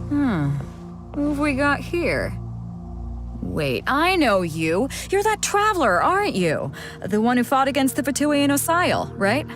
Who have we got here? Wait, I know you. You're that traveler, aren't you? The one who fought against the Fatui and Osail, right?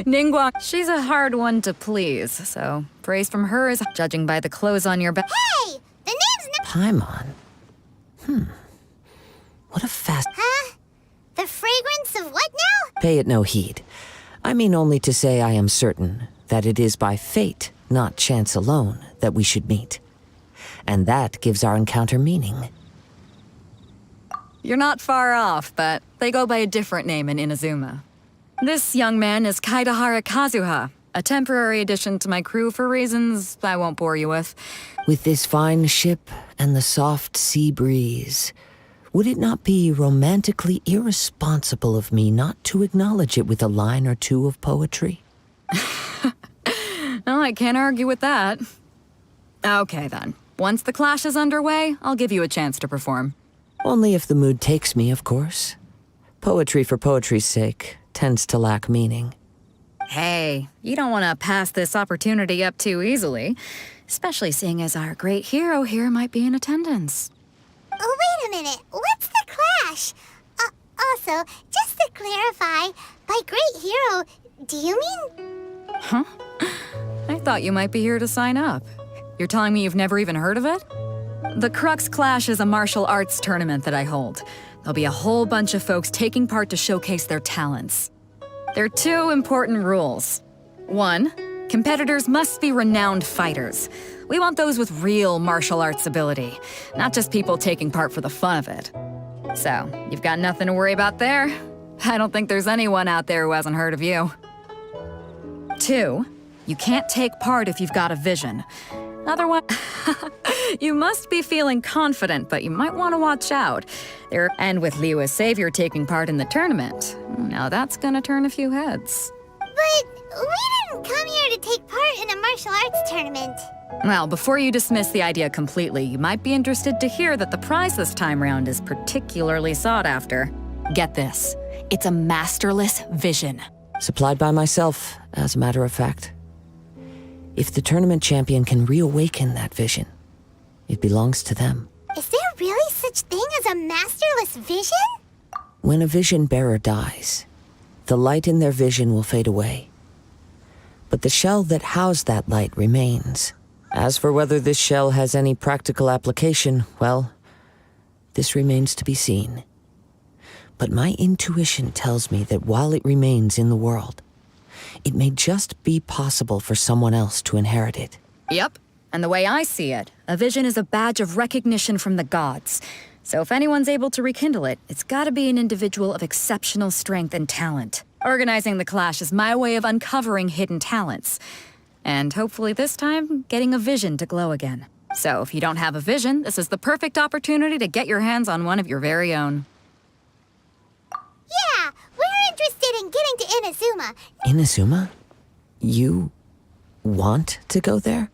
Ningguang, she's a hard one to please, so praise from her is judging by the clothes on your back. Hey! The name's Paimon? What a fast... Huh? The fragrance of what now? Pay it no heed. I mean only to say I am certain that it is by fate, not chance alone, that we should meet. And that gives our encounter meaning. You're not far off, but they go by a different name in Inazuma. This young man is Kaidahara Kazuha, a temporary addition to my crew for reasons I won't bore you with. With this fine ship and the soft sea breeze, would it not be romantically irresponsible of me not to acknowledge it with a line or two of poetry? Oh, I can't argue with that. Okay then. Once the clash is underway, I'll give you a chance to perform. Only if the mood takes me, of course. Poetry for poetry's sake tends to lack meaning. Hey, you don't want to pass this opportunity up too easily, especially seeing as our great hero here might be in attendance. Oh, wait a minute. What's the clash? Also, just to clarify, by great hero, do you mean... Huh? I thought you might be here to sign up. You're telling me you've never even heard of it? The Crux Clash is a martial arts tournament that I hold. There'll be a whole bunch of folks taking part to showcase their talents. There are two important rules. One, competitors must be renowned fighters. We want those with real martial arts ability, not just people taking part for the fun of it. So, you've got nothing to worry about there. I don't think there's anyone out there who hasn't heard of you. Two, you can't take part if you've got a vision. Otherwise, you must be feeling confident, but you might want to watch out. And with Liu as savior taking part in the tournament, now that's gonna turn a few heads. But we didn't come here to take part in a martial arts tournament. Well, before you dismiss the idea completely, you might be interested to hear that the prize this time round is particularly sought after. Get this, it's a masterless vision. Supplied by myself, as a matter of fact. If the tournament champion can reawaken that vision, it belongs to them. Is there really such thing as a masterless vision? When a vision bearer dies, the light in their vision will fade away. But the shell that housed that light remains. As for whether this shell has any practical application, well, this remains to be seen. But my intuition tells me that while it remains in the world, it may just be possible for someone else to inherit it. Yep, and the way I see it, a vision is a badge of recognition from the gods. So if anyone's able to rekindle it, it's gotta be an individual of exceptional strength and talent. Organizing the clash is my way of uncovering hidden talents. And hopefully this time, getting a vision to glow again. So if you don't have a vision, this is the perfect opportunity to get your hands on one of your very own. Yeah, we're interested in getting to Inazuma. Inazuma? You want to go there?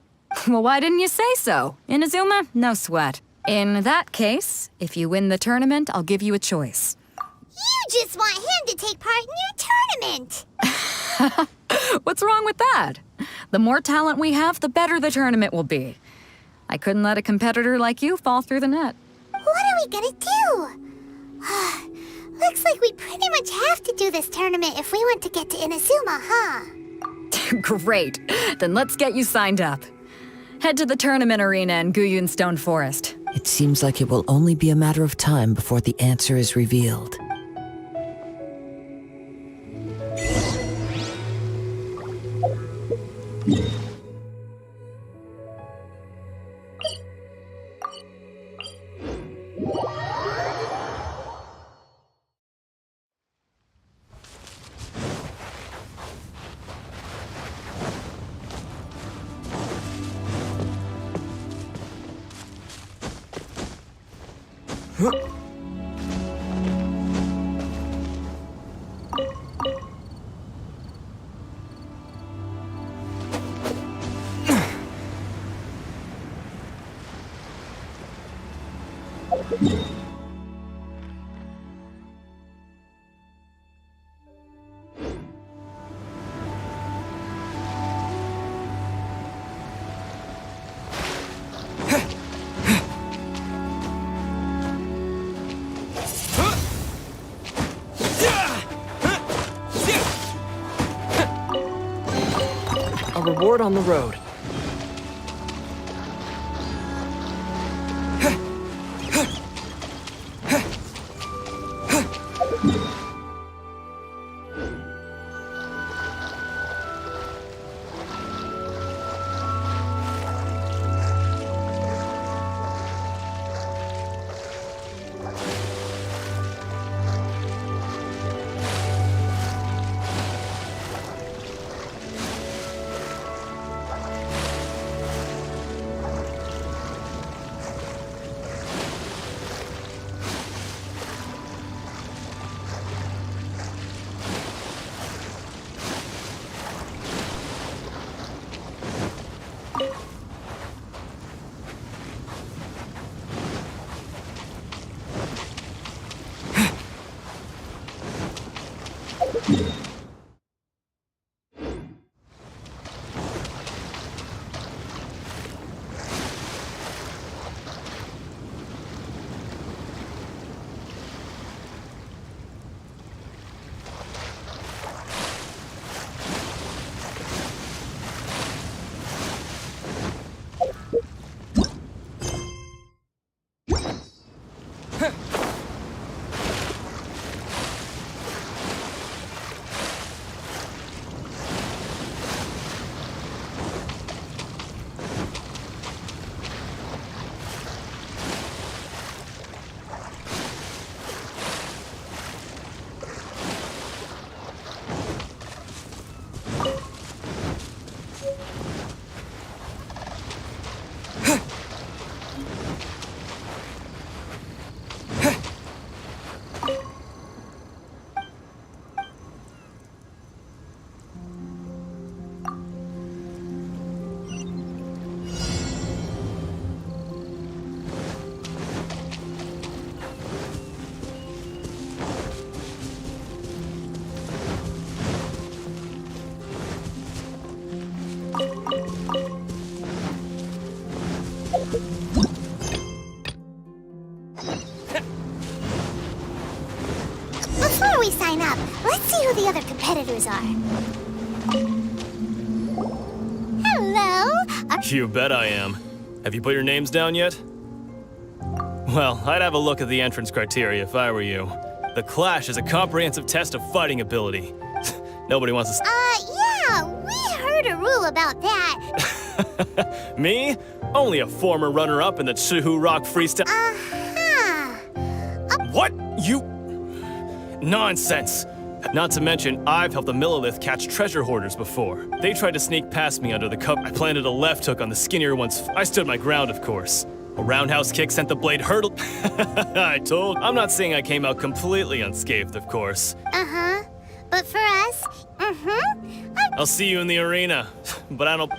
Well, why didn't you say so? Inazuma? No sweat. In that case, if you win the tournament, I'll give you a choice. You just want him to take part in your tournament. What's wrong with that? The more talent we have, the better the tournament will be. I couldn't let a competitor like you fall through the net. What are we gonna do? Looks like we pretty much have to do this tournament if we want to get to Inazuma, huh? Great. Then let's get you signed up. Head to the tournament arena in Guyun Stone Forest. It seems like it will only be a matter of time before the answer is revealed. A reward on the road. Before we sign up, let's see who the other competitors are. Hello? You bet I am. Have you put your names down yet? Well, I'd have a look at the entrance criteria if I were you. The Clash is a comprehensive test of fighting ability. Nobody wants to Yeah, we heard a rule about that. Me? Only a former runner-up in the Chihu Rock Freestyle. Uh-huh. What? You... Nonsense. Not to mention, I've helped the Millilith catch treasure hoarders before. They tried to sneak past me under the cup. I planted a left hook on the skinnier one's... I stood my ground, of course. A roundhouse kick sent the blade hurtle... I'm not saying I came out completely unscathed, of course. Uh-huh. But for us, I'll see you in the arena. But I don't...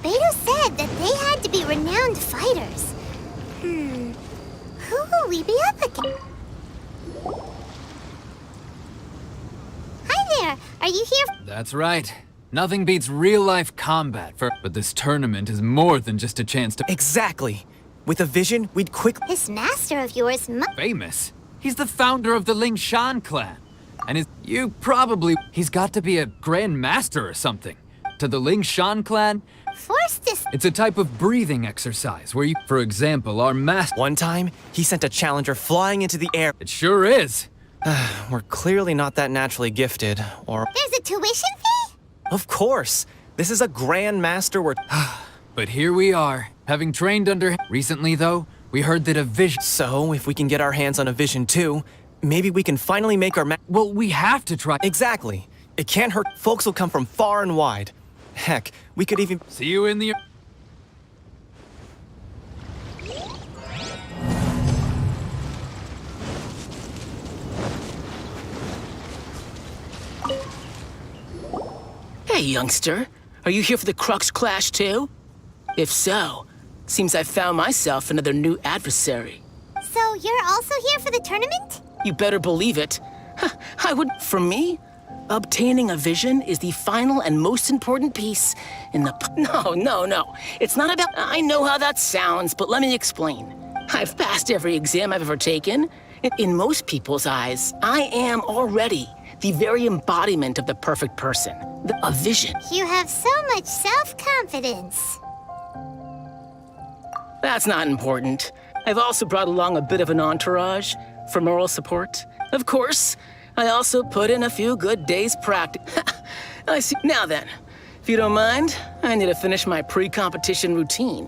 Beto said that they had to be renowned fighters. Who will we be up against? Hi there, are you here? That's right. Nothing beats real-life combat but this tournament is more than just a chance to Exactly. With a vision, we'd quickly... This master of yours famous. He's the founder of the Ling Shan clan. And he's got to be a grand master or something. To the Ling Shan clan, forced to... it's a type of breathing exercise where for example, our master... One time, he sent a challenger flying into the air. It sure is. We're clearly not that naturally gifted, or... There's a tuition fee? Of course! This is a grand master we're... But here we are, having trained under him. Recently, though, we heard that a vision... So, if we can get our hands on a vision too, maybe we can finally make our Well, we have to try... Exactly. It can't hurt. Folks will come from far and wide. Heck, we could even... See you in the... Hey, youngster. Are you here for the Crux Clash too? If so, seems I've found myself another new adversary. So you're also here for the tournament? You better believe it. I would... For me, obtaining a vision is the final and most important piece in the... No. It's not about... I know how that sounds, but let me explain. I've passed every exam I've ever taken. In most people's eyes, I am already the very embodiment of the perfect person. A vision. You have so much self-confidence. That's not important. I've also brought along a bit of an entourage for moral support. Of course, I also put in a few good days' practice. I see. Now then, if you don't mind, I need to finish my pre-competition routine.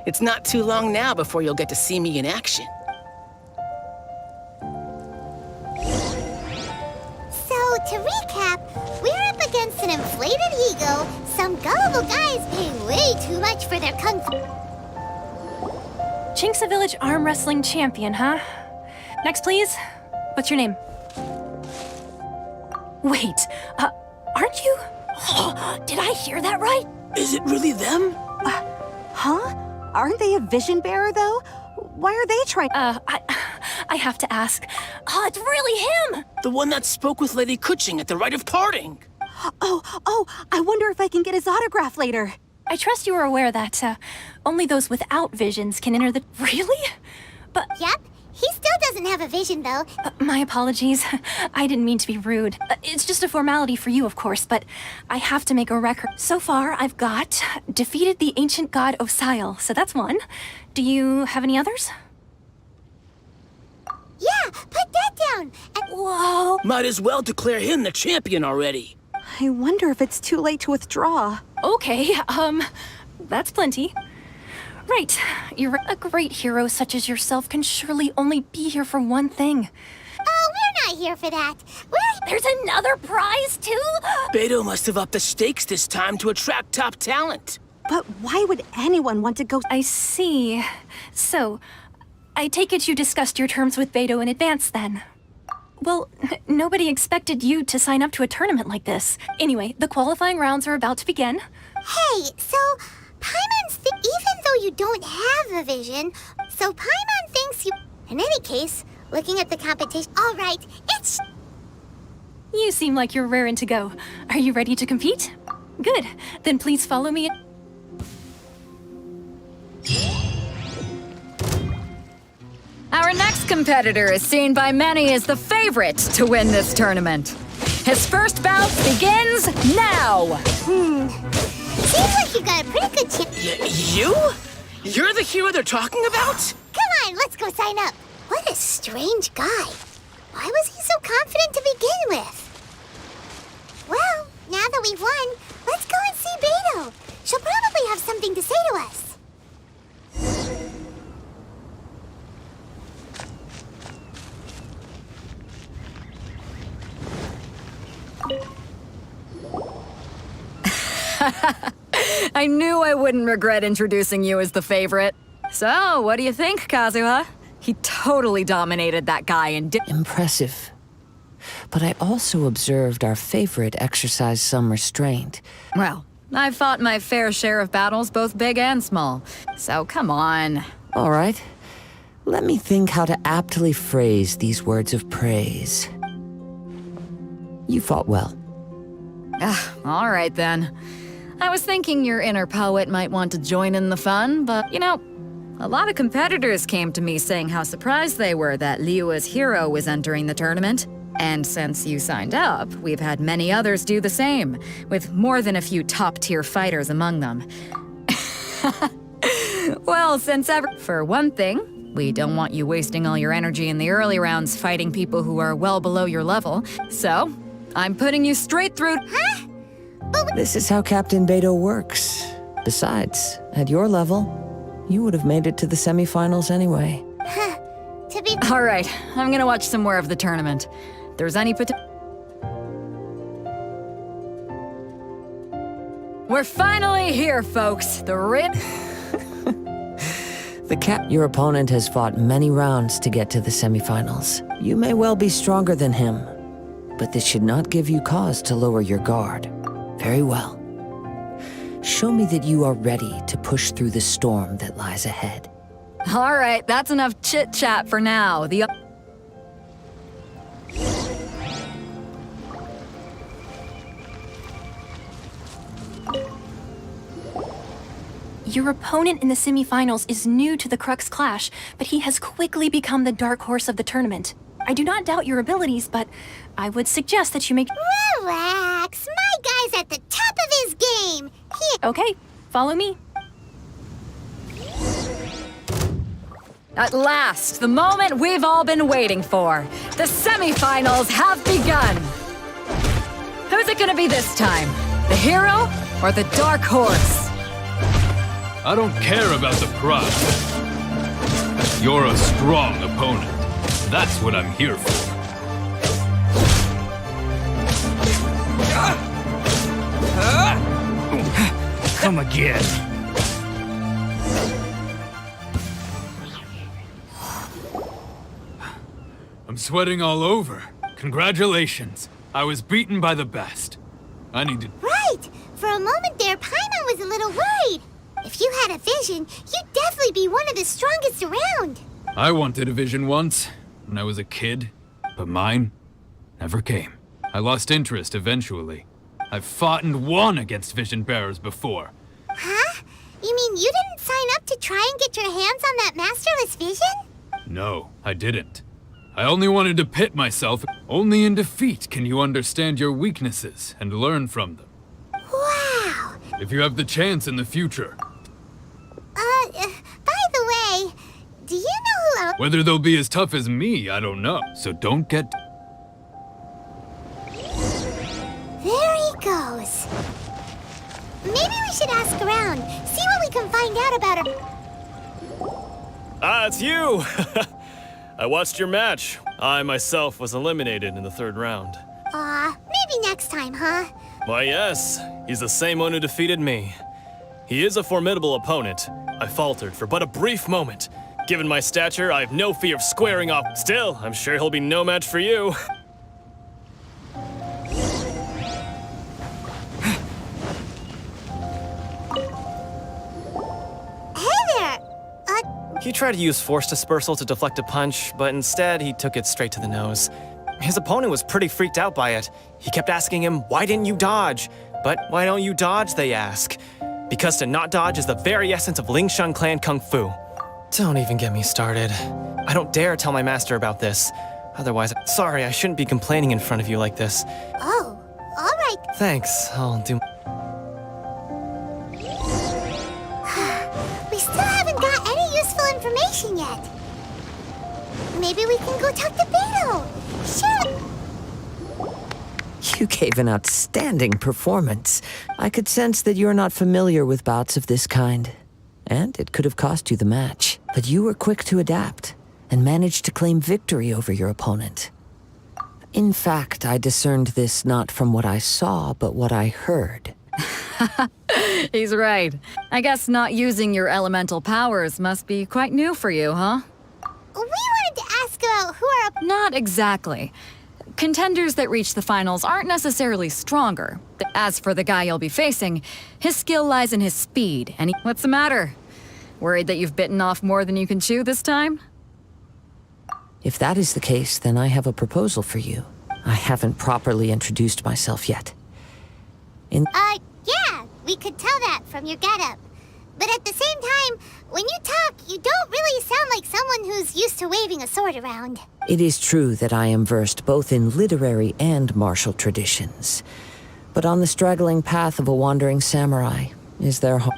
It's not too long now before you'll get to see me in action. So, to recap, we're up against an inflated ego, some gullible guys paying way too much for their kung fu. Chink's a village arm wrestling champion, huh? Next, please. What's your name? Wait, aren't you? Did I hear that right? Is it really them? Huh? Aren't they a vision bearer, though? Why are they trying? I have to ask. Oh, it's really him! The one that spoke with Lady Kuching at the rite of parting. Oh, I wonder if I can get his autograph later. I trust you are aware that, only those without visions can enter the... Really? But... Yep, he still doesn't have a vision, though. My apologies. I didn't mean to be rude. It's just a formality for you, of course, but I have to make a record. So far, I've got defeated the ancient god Osile, so that's one. Do you have any others? Yeah, put that down. And Whoa. Might as well declare him the champion already. I wonder if it's too late to withdraw. Okay, that's plenty. Right, you're a great hero such as yourself can surely only be here for one thing. oh, we're not here for that. There's another prize, too? Beto must have upped the stakes this time to attract top talent. But why would anyone want to go? I see. So, I take it you discussed your terms with Beto in advance, then? Well, nobody expected you to sign up to a tournament like this. Anyway, the qualifying rounds are about to begin. Hey, so Paimon's even though you don't have a vision, so Paimon thinks you... In any case, looking at the competition... All right, it's... You seem like you're raring to go. Are you ready to compete? Good. Then please follow me. Our next competitor is seen by many as the favorite to win this tournament. His first bout begins now! Seems like you got a pretty good chance. You? You're the hero they're talking about? Come on, let's go sign up. What a strange guy. Why was he so confident to begin with? Well, now that we've won, let's go and see Beto. She'll probably have something to say to us. I knew I wouldn't regret introducing you as the favorite. So, what do you think, Kazuha? He totally dominated that guy and Impressive. But I also observed our favorite exercise some restraint. Well, I've fought my fair share of battles, both big and small. So, come on. All right. Let me think how to aptly phrase these words of praise. You fought well. All right then. I was thinking your inner poet might want to join in the fun, but, you know, a lot of competitors came to me saying how surprised they were that Liua's hero was entering the tournament. And since you signed up, we've had many others do the same, with more than a few top-tier fighters among them. Well, for one thing, we don't want you wasting all your energy in the early rounds fighting people who are well below your level, so I'm putting you straight through. Huh? This is how Captain Beto works. Besides, at your level, you would have made it to the semifinals anyway. To be... All right, I'm gonna watch some more of the tournament. If there's any We're finally here, folks. Your opponent has fought many rounds to get to the semifinals. You may well be stronger than him, but this should not give you cause to lower your guard. Very well. Show me that you are ready to push through the storm that lies ahead. All right, that's enough chit-chat for now. Your opponent in the semifinals is new to the Crux Clash, but he has quickly become the dark horse of the tournament. I do not doubt your abilities, but I would suggest that you make... Relax. My guy's at the top of his game. Okay, follow me. At last, the moment we've all been waiting for. The semifinals have begun. Who's it gonna be this time? The hero or the dark horse? I don't care about the prize. You're a strong opponent. That's what I'm here for. Come again. I'm sweating all over. Congratulations. I was beaten by the best. I need to... Right. For a moment there, Paimon was a little worried. If you had a vision, you'd definitely be one of the strongest around. I wanted a vision once, when I was a kid, but mine never came. I lost interest eventually. I've fought and won against vision bearers before. Huh? You mean you didn't sign up to try and get your hands on that masterless vision? No, I didn't. I only wanted to pit myself. Only in defeat can you understand your weaknesses and learn from them. Wow. If you have the chance in the future. By the way, do you know who else? Whether they'll be as tough as me, I don't know. So don't get... There he goes. Maybe we should ask around, see what we can find out about her. Ah, it's you! I watched your match. I myself was eliminated in the third round. Maybe next time, huh? Why, yes. He's the same one who defeated me. He is a formidable opponent. I faltered for but a brief moment. Given my stature, I have no fear of squaring off. Still, I'm sure he'll be no match for you. Hey there! He tried to use force dispersal to deflect a punch, but instead he took it straight to the nose. His opponent was pretty freaked out by it. He kept asking him, "Why didn't you dodge?" But why don't you dodge, they ask. Because to not dodge is the very essence of Lingshan clan kung fu. Don't even get me started. I don't dare tell my master about this. Otherwise, sorry, I shouldn't be complaining in front of you like this. Oh, all right. Thanks, I'll do... We still haven't got any useful information yet. Maybe we can go talk to Beto. Sure. You gave an outstanding performance. I could sense that you're not familiar with bouts of this kind. And it could have cost you the match. But you were quick to adapt and managed to claim victory over your opponent. In fact, I discerned this not from what I saw, but what I heard. He's right. I guess not using your elemental powers must be quite new for you, huh? We wanted to ask about who our... Not exactly. Contenders that reach the finals aren't necessarily stronger. As for the guy you'll be facing, his skill lies in his speed, and what's the matter? Worried that you've bitten off more than you can chew this time? If that is the case, then I have a proposal for you. I haven't properly introduced myself yet. Yeah, we could tell that from your getup. But at the same time, when you talk, you don't really sound like someone who's used to waving a sword around. It is true that I am versed both in literary and martial traditions. But on the straggling path of a wandering samurai,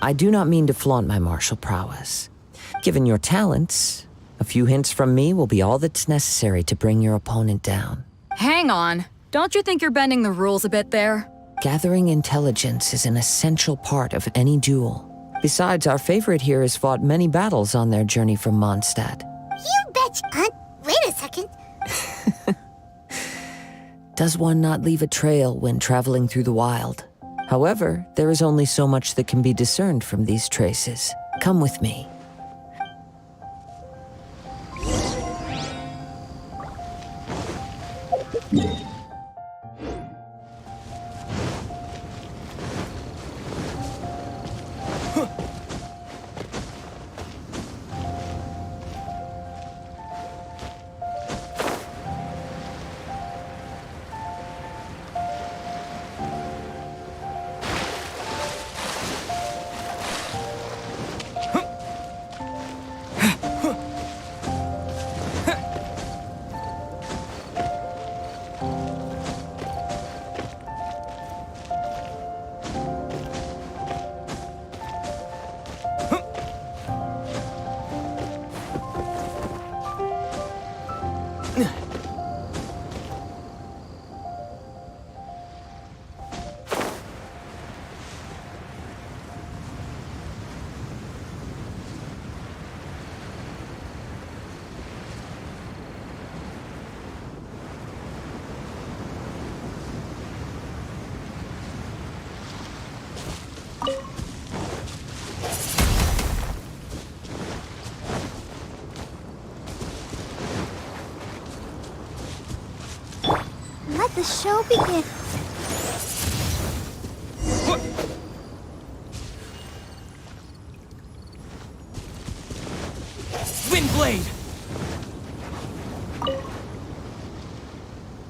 I do not mean to flaunt my martial prowess. Given your talents, a few hints from me will be all that's necessary to bring your opponent down. Hang on. Don't you think you're bending the rules a bit there? Gathering intelligence is an essential part of any duel. Besides, our favorite here has fought many battles on their journey from Mondstadt. You betcha. Wait a second. Does one not leave a trail when traveling through the wild? However, there is only so much that can be discerned from these traces. Come with me. let the show begin. Windblade!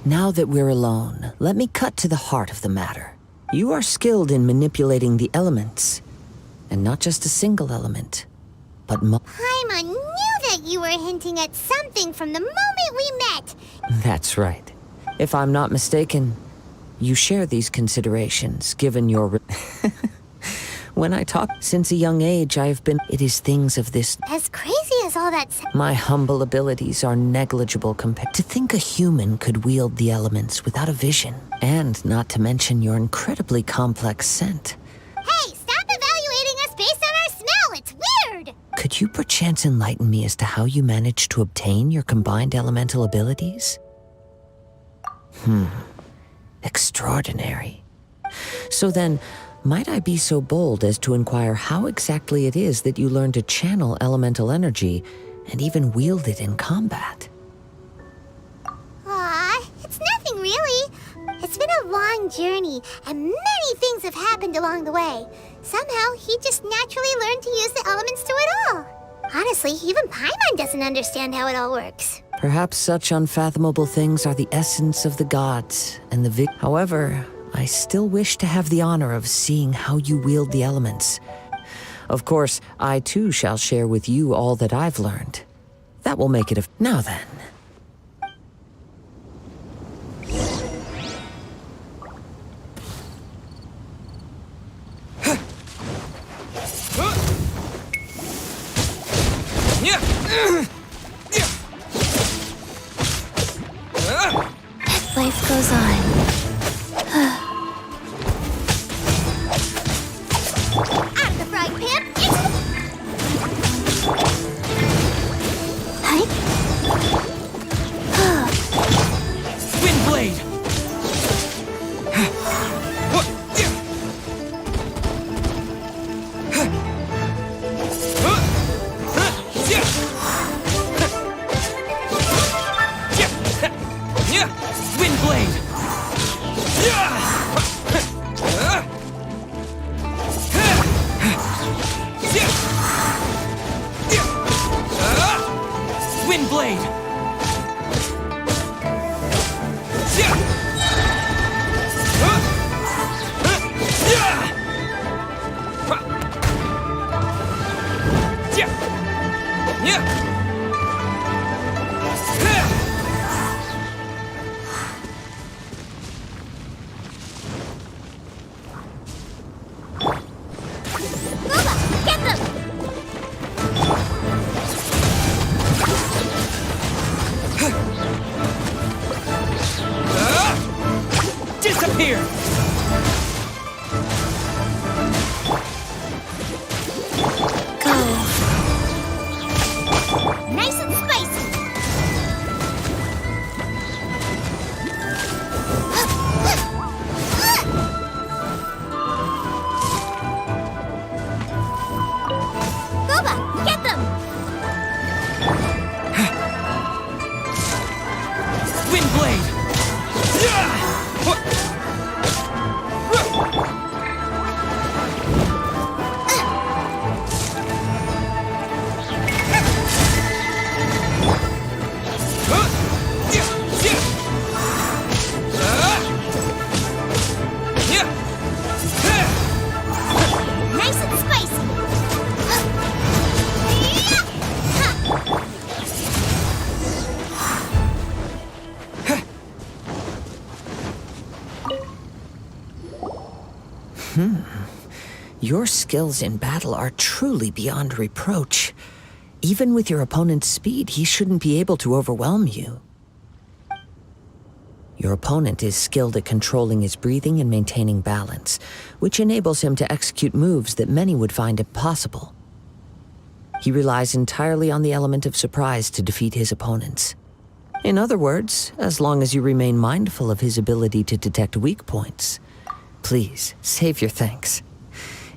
Now that we're alone, let me cut to the heart of the matter. You are skilled in manipulating the elements. And not just a single element, but Paimon knew that you were hinting at something from the moment we met. That's right. If I'm not mistaken, you share these considerations, given your... When I talk, since a young age, I have been... It is things of this... As crazy as all that My humble abilities are negligible compared... To think a human could wield the elements without a vision, and not to mention your incredibly complex scent. Hey, stop evaluating us based on our smell! It's weird! Could you perchance enlighten me as to how you managed to obtain your combined elemental abilities? Extraordinary. So then, might I be so bold as to inquire how exactly it is that you learned to channel elemental energy and even wield it in combat? Aw, it's nothing really. It's been a long journey, and many things have happened along the way. Somehow, he just naturally learned to use the elements through it all. Honestly, even Paimon doesn't understand how it all works. Perhaps such unfathomable things are the essence of the gods and the However, I still wish to have the honor of seeing how you wield the elements. Of course, I too shall share with you all that I've learned. That will make it a... Now then. Life goes on. Out of the frying pan, Windblade! Windblade! Windblade! get them! Disappear! Nice and spicy! Boba, get them! Windblade! Nice and spicy! Your skills in battle are truly beyond reproach. Even with your opponent's speed, he shouldn't be able to overwhelm you. Your opponent is skilled at controlling his breathing and maintaining balance, which enables him to execute moves that many would find impossible. He relies entirely on the element of surprise to defeat his opponents. In other words, as long as you remain mindful of his ability to detect weak points, please save your thanks.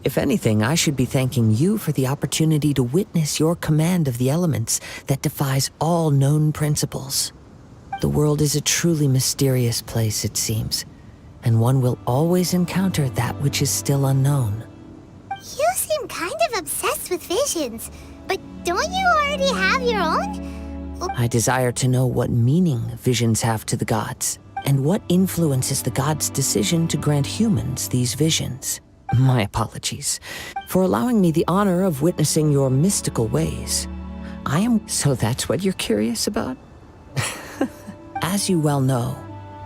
If anything, I should be thanking you for the opportunity to witness your command of the elements that defies all known principles. The world is a truly mysterious place, it seems, and one will always encounter that which is still unknown. You seem kind of obsessed with visions, but don't you already have your own? I desire to know what meaning visions have to the gods, and what influences the gods' decision to grant humans these visions. My apologies for allowing me the honor of witnessing your mystical ways. So that's what you're curious about? As you well know,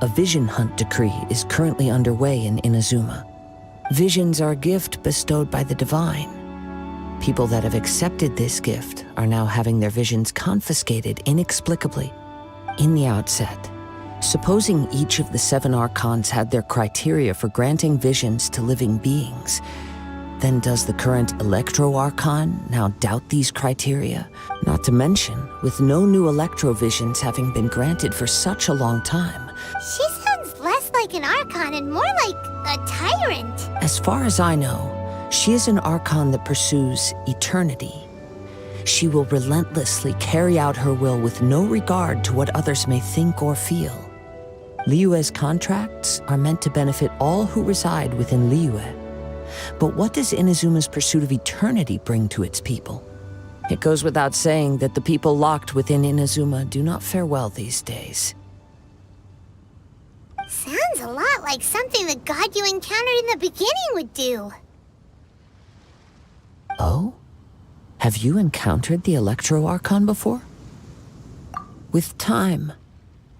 a vision hunt decree is currently underway in Inazuma. Visions are a gift bestowed by the divine. People that have accepted this gift are now having their visions confiscated inexplicably. In the outset, supposing each of the 7 archons had their criteria for granting visions to living beings, then does the current Electro-Archon now doubt these criteria? Not to mention, with no new Electro-visions having been granted for such a long time. She sounds less like an Archon and more like a tyrant. As far as I know, she is an Archon that pursues eternity. She will relentlessly carry out her will with no regard to what others may think or feel. Liyue's contracts are meant to benefit all who reside within Liyue. But what does Inazuma's pursuit of eternity bring to its people? It goes without saying that the people locked within Inazuma do not fare well these days. Sounds a lot like something the god you encountered in the beginning would do. Oh? Have you encountered the Electro-Archon before? With time,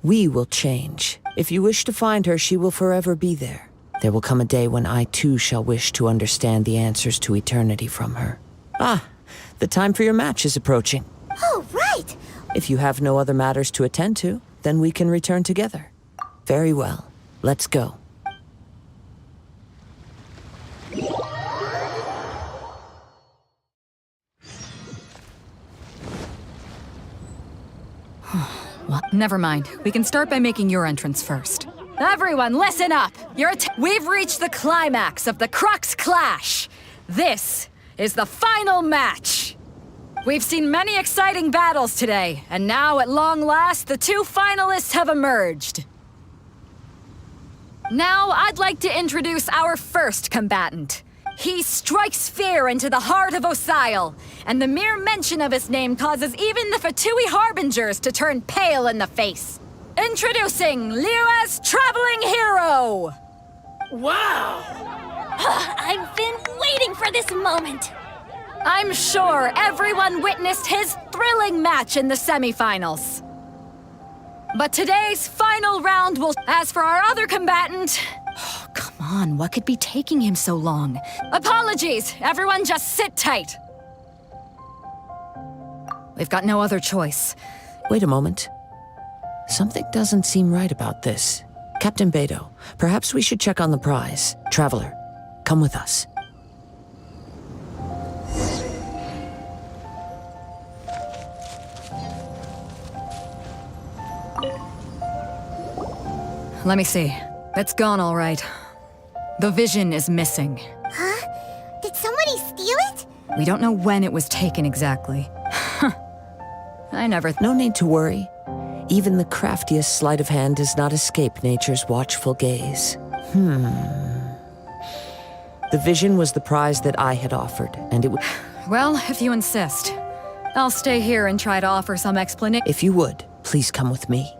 we will change. If you wish to find her, she will forever be there. There will come a day when I too shall wish to understand the answers to eternity from her. Ah, the time for your match is approaching. Oh, right! If you have no other matters to attend to, then we can return together. Very well. Let's go. Well, never mind. We can start by making your entrance first. Everyone, listen up! We've reached the climax of the Crux Clash! This is the final match! We've seen many exciting battles today, and now, at long last, the 2 finalists have emerged. Now, I'd like to introduce our first combatant. He strikes fear into the heart of Osile, and the mere mention of his name causes even the Fatui Harbingers to turn pale in the face. Introducing Liyue's traveling hero! Wow! I've been waiting for this moment. I'm sure everyone witnessed his thrilling match in the semifinals. But today's final round will... As for our other combatant... Oh, come on, what could be taking him so long? Apologies, everyone just sit tight. We've got no other choice. Wait a moment. Something doesn't seem right about this. Captain Beto, perhaps we should check on the prize. Traveler, come with us. Let me see. It's gone all right. The vision is missing. Huh? Did somebody steal it? We don't know when it was taken exactly. No need to worry. Even the craftiest sleight of hand does not escape nature's watchful gaze. The vision was the prize that I had offered, and it would... Well, if you insist. I'll stay here and try to offer some explanation. If you would, please come with me.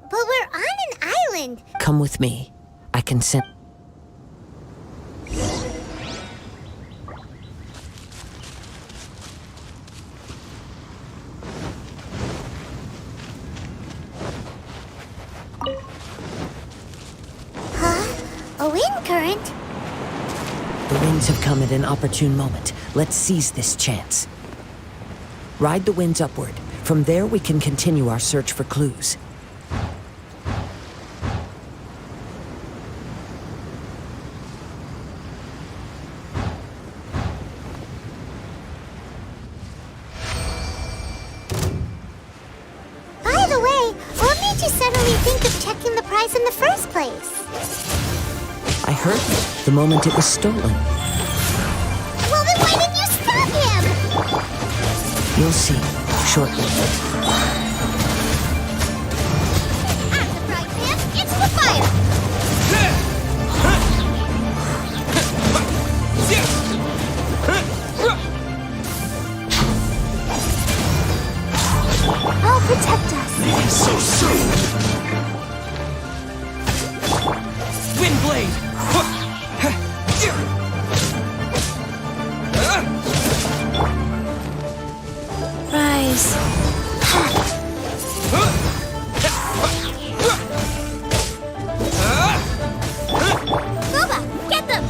But we're on an island. Come with me. I consent. A wind current? The winds have come at an opportune moment. Let's seize this chance. Ride the winds upward. From there, we can continue our search for clues. By the way, what made you suddenly think of checking the prize in the first place? I heard it the moment it was stolen. Well, then why didn't you stop him? You'll see shortly. So soon! Windblade! Rise. Boba, get them!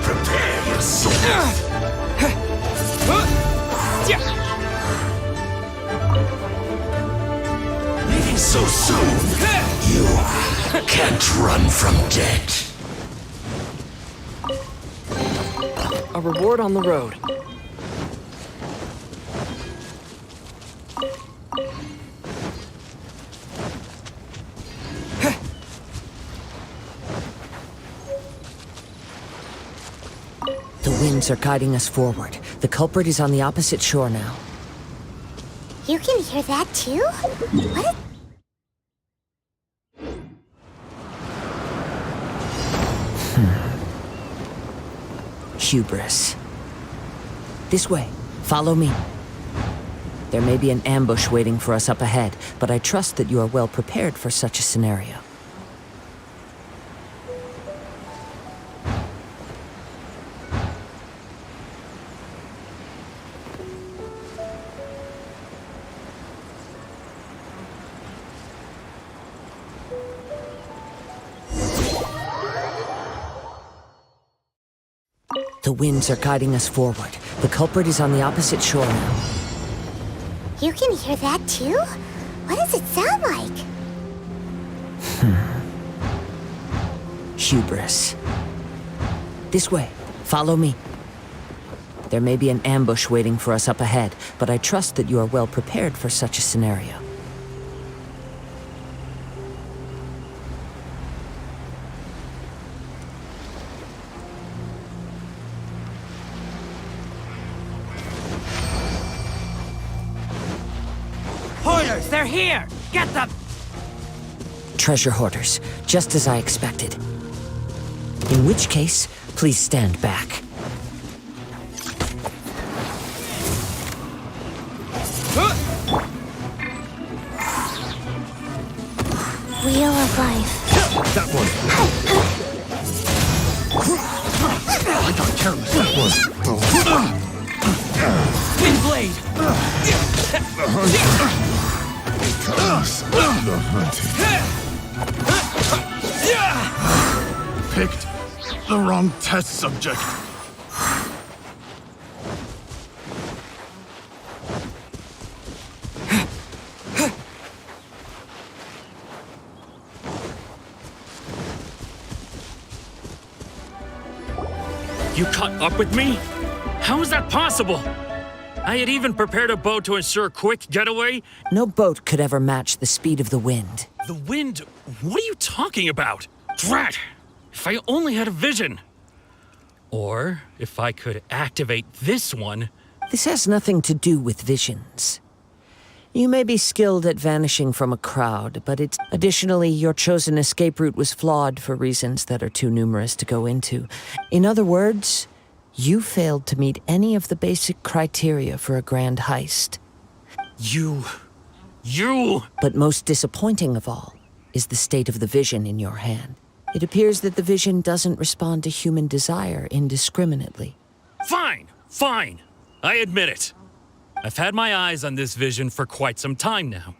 Prepare yourself! Leaving so soon! You can't run from death. A reward on the road. The winds are guiding us forward. The culprit is on the opposite shore now. You can hear that too? What? Hubris. This way. Follow me. There may be an ambush waiting for us up ahead, but I trust that you are well prepared for such a scenario. The winds are guiding us forward. The culprit is on the opposite shore now. You can hear that too? What does it sound like? Hubris. This way. Follow me. There may be an ambush waiting for us up ahead, but I trust that you are well prepared for such a scenario. Hoarders, they're here! Get them! Treasure hoarders, just as I expected. In which case, please stand back. Wheel of life. That one! I got careless, that one! Windblade! The hunting. Picked the wrong test subject. You caught up with me? How is that possible? I had even prepared a boat to ensure a quick getaway. No boat could ever match the speed of the wind. The wind? What are you talking about? Drat! If I only had a vision. Or if I could activate this one. This has nothing to do with visions. You may be skilled at vanishing from a crowd, but it's... Additionally, your chosen escape route was flawed for reasons that are too numerous to go into. In other words, you failed to meet any of the basic criteria for a grand heist. You... But most disappointing of all is the state of the vision in your hand. It appears that the vision doesn't respond to human desire indiscriminately. Fine! I admit it. I've had my eyes on this vision for quite some time now.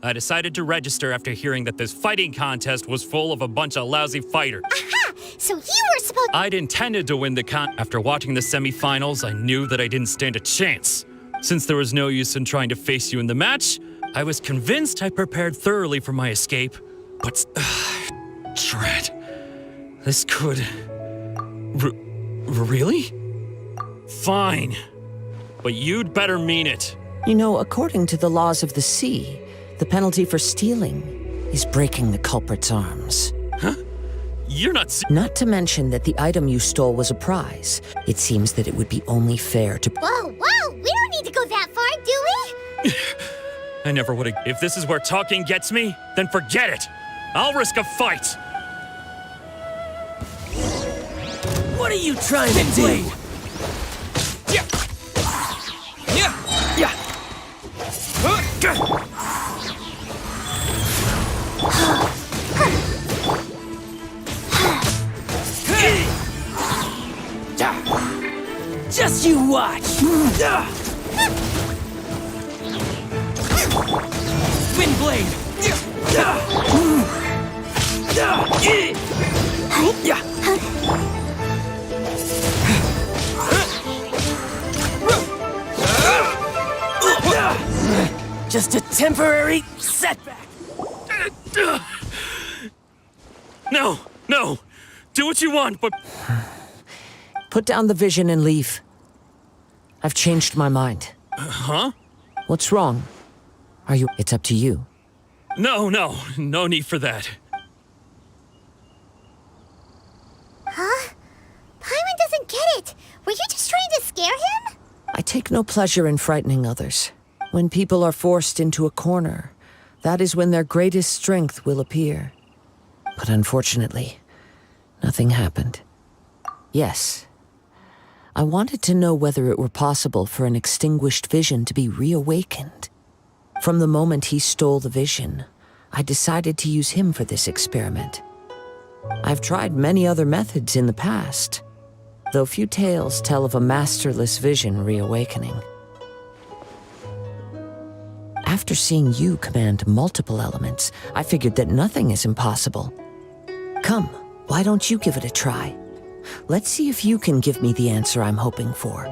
I decided to register after hearing that this fighting contest was full of a bunch of lousy fighters. Aha! So you were supposed... I'd intended to win the After watching the semifinals, I knew that I didn't stand a chance. Since there was no use in trying to face you in the match, I was convinced I prepared thoroughly for my escape. But... Drat. This could... Really? Fine. But you'd better mean it. You know, according to the laws of the sea, the penalty for stealing is breaking the culprit's arms. Huh? You're not Not to mention that the item you stole was a prize. It seems that it would be only fair to... Whoa, whoa! We don't need to go that far, do we? I never would have. If this is where talking gets me, then forget it. I'll risk a fight. What are you trying to do? Just you watch! Wind blade! Just a temporary setback. No, no. Do what you want, but... Put down the vision and leave. I've changed my mind. Huh? What's wrong? Are you... It's up to you. No, no. No need for that. Huh? Paimon doesn't get it. Were you just trying to scare him? I take no pleasure in frightening others. When people are forced into a corner, that is when their greatest strength will appear. But unfortunately, nothing happened. Yes, I wanted to know whether it were possible for an extinguished vision to be reawakened. From the moment he stole the vision, I decided to use him for this experiment. I've tried many other methods in the past, though few tales tell of a masterless vision reawakening. After seeing you command multiple elements, I figured that nothing is impossible. Come, why don't you give it a try? Let's see if you can give me the answer I'm hoping for.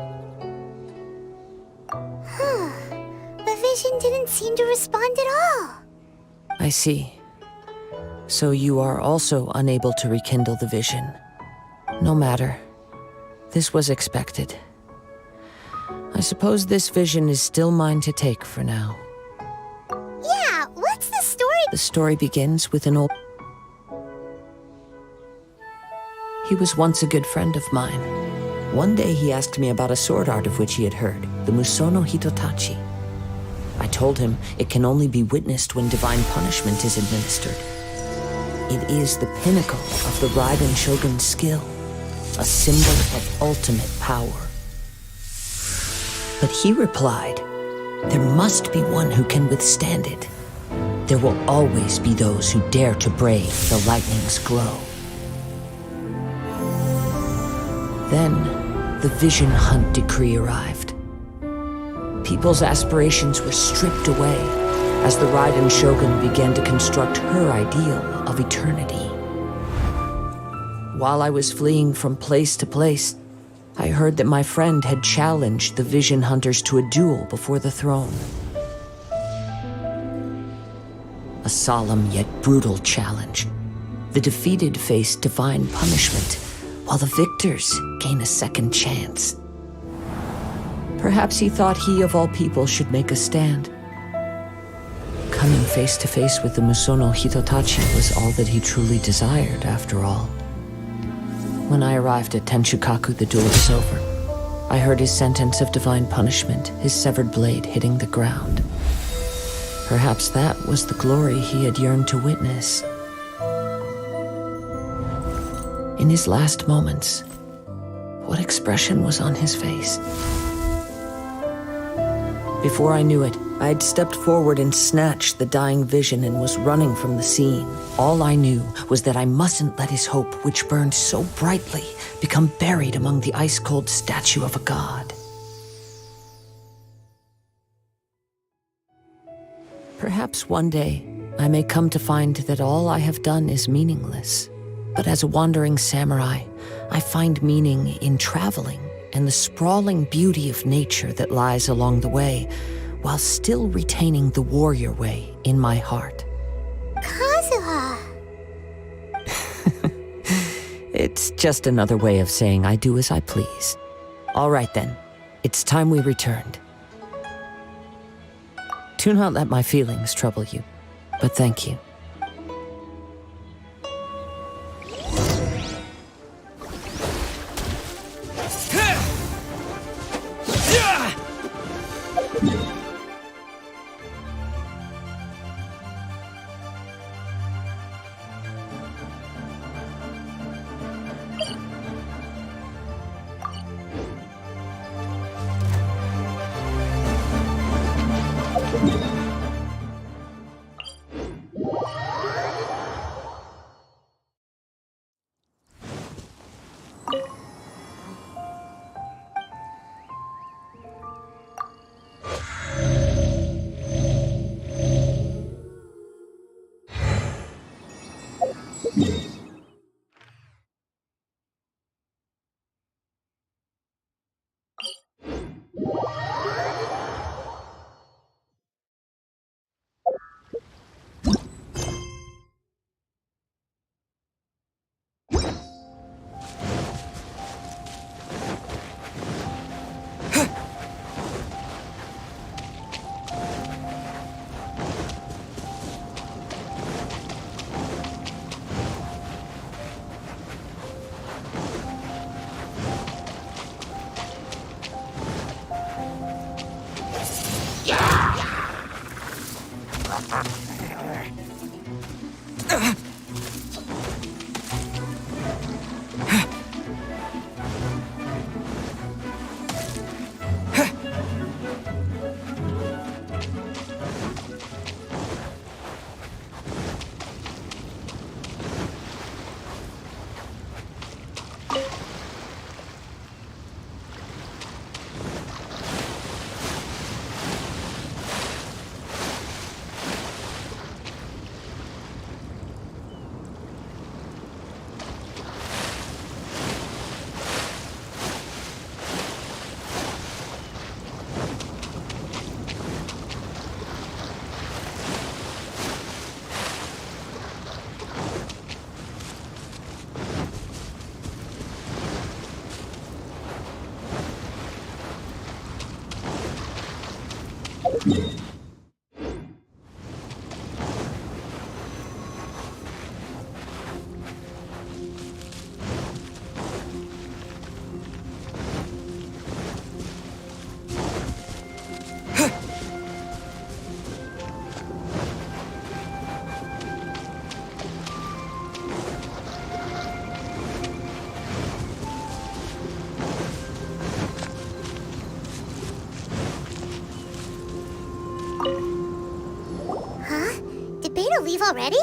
The vision didn't seem to respond at all. I see. So you are also unable to rekindle the vision. No matter. This was expected. I suppose this vision is still mine to take for now. Yeah, what's the story? The story begins with an old... He was once a good friend of mine. One day he asked me about a sword art of which he had heard, the Musono Hitotachi. I told him it can only be witnessed when divine punishment is administered. It is the pinnacle of the Raiden Shogun's skill, a symbol of ultimate power. But he replied, there must be one who can withstand it. There will always be those who dare to brave the lightning's glow. Then, the Vision Hunt decree arrived. People's aspirations were stripped away as the Raiden Shogun began to construct her ideal of eternity. While I was fleeing from place to place, I heard that my friend had challenged the Vision Hunters to a duel before the throne. A solemn yet brutal challenge. The defeated face divine punishment, while the victors gain a second chance. Perhaps he thought he of all people should make a stand. Coming face to face with the Musono Hitotachi was all that he truly desired, after all. When I arrived at Tenshukaku, the duel was over. I heard his sentence of divine punishment, his severed blade hitting the ground. Perhaps that was the glory he had yearned to witness. In his last moments, what expression was on his face? Before I knew it, I had stepped forward and snatched the dying vision and was running from the scene. All I knew was that I mustn't let his hope, which burned so brightly, become buried among the ice-cold statue of a god. Perhaps one day, I may come to find that all I have done is meaningless. But as a wandering samurai, I find meaning in traveling and the sprawling beauty of nature that lies along the way, while still retaining the warrior way in my heart. Kazuha! It's just another way of saying I do as I please. All right then, it's time we returned. Do not let my feelings trouble you, but thank you. Leave already?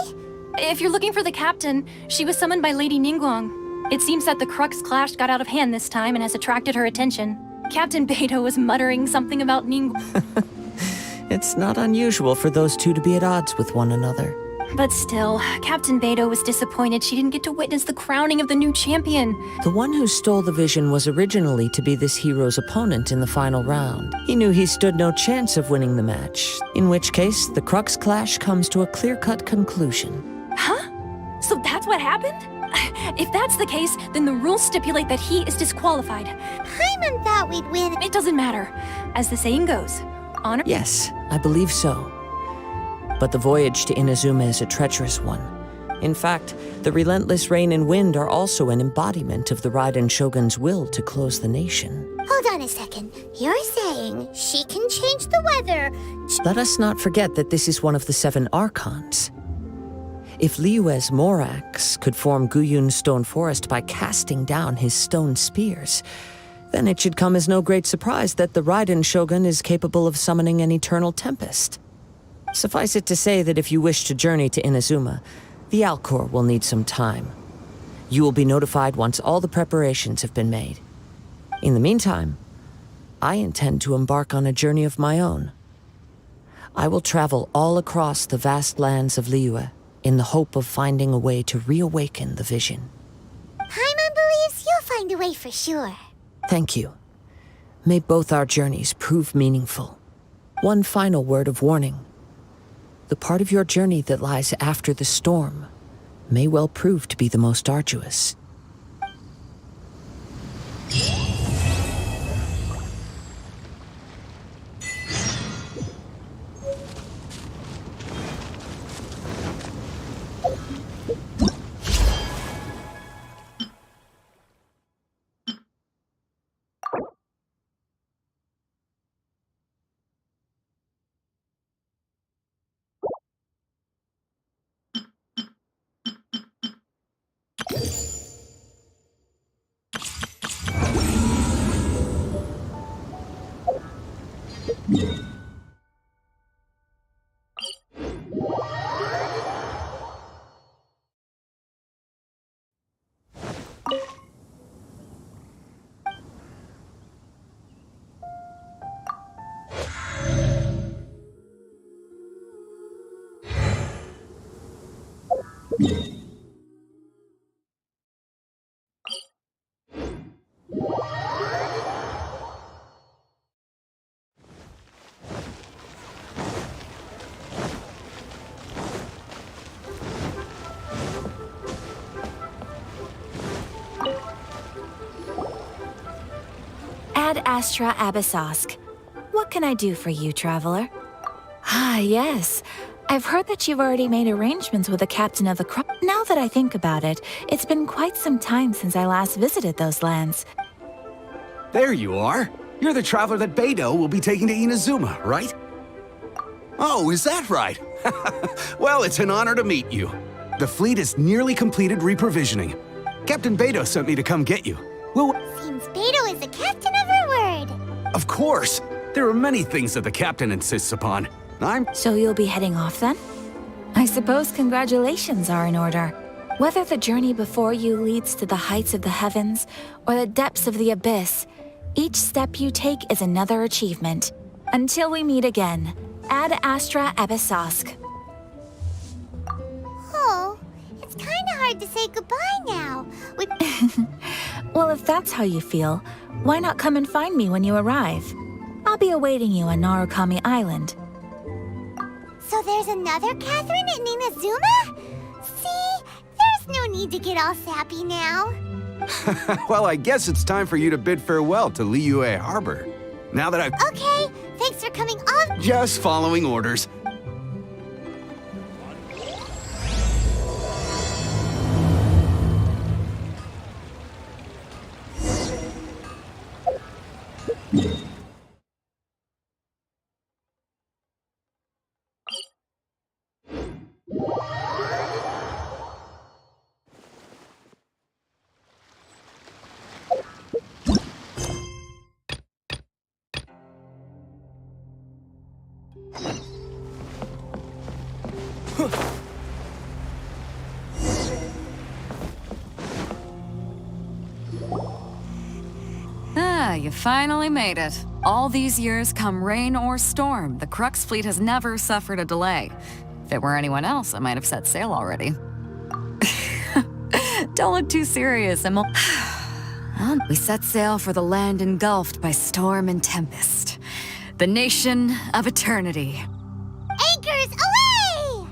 If you're looking for the captain, she was summoned by Lady Ningguang. It seems that the Crux clash got out of hand this time and has attracted her attention. Captain Beidou was muttering something about Ningguang. It's not unusual for those two to be at odds with one another. But still, Captain Beidou was disappointed she didn't get to witness the crowning of the new champion. The one who stole the vision was originally to be this hero's opponent in the final round. He knew he stood no chance of winning the match, in which case the Crux clash comes to a clear-cut conclusion. Huh? So that's what happened? If that's the case, then the rules stipulate that he is disqualified. Paimon thought we'd win. It doesn't matter. As the saying goes, honor... Yes, I believe so. But the voyage to Inazuma is a treacherous one. In fact, the relentless rain and wind are also an embodiment of the Raiden Shogun's will to close the nation. Hold on a second. You're saying she can change the weather? Let us not forget that this is one of the 7 Archons. If Liyue's Morax could form Guyun's stone forest by casting down his stone spears, then it should come as no great surprise that the Raiden Shogun is capable of summoning an eternal tempest. Suffice it to say that if you wish to journey to Inazuma, the Alcor will need some time. You will be notified once all the preparations have been made. In the meantime, I intend to embark on a journey of my own. I will travel all across the vast lands of Liyue in the hope of finding a way to reawaken the vision. Paimon believes you'll find a way for sure. Thank you. May both our journeys prove meaningful. One final word of warning. The part of your journey that lies after the storm may well prove to be the most arduous. Astra Abyssosk. What can I do for you, traveler? Ah, yes. I've heard that you've already made arrangements with the captain of the Now that I think about it, it's been quite some time since I last visited those lands. There you are. You're the traveler that Beidou will be taking to Inazuma, right? Oh, is that right? Well, it's an honor to meet you. The fleet is nearly completed reprovisioning. Captain Beidou sent me to come get you. Well, Seems Beidou is the captain of her word. of course. There are many things that the captain insists upon. So you'll be heading off then? I suppose congratulations are in order. Whether the journey before you leads to the heights of the heavens or the depths of the abyss, each step you take is another achievement. Until we meet again, Ad Astra Abyssosk. Oh, it's kind of hard to say goodbye now. Well, if that's how you feel, why not come and find me when you arrive? I'll be awaiting you on Narukami Island. So there's another Catherine in Inazuma? See, there's no need to get all sappy now. Well, I guess it's time for you to bid farewell to Liyue Harbor. Now that I've... Okay, thanks for coming all... Just following orders. Ah, you finally made it. All these years, come rain or storm, the Crux fleet has never suffered a delay. If it were anyone else, I might have set sail already. Don't look too serious, Emil. We set sail for the land engulfed by storm and tempest. The nation of eternity. Anchors away!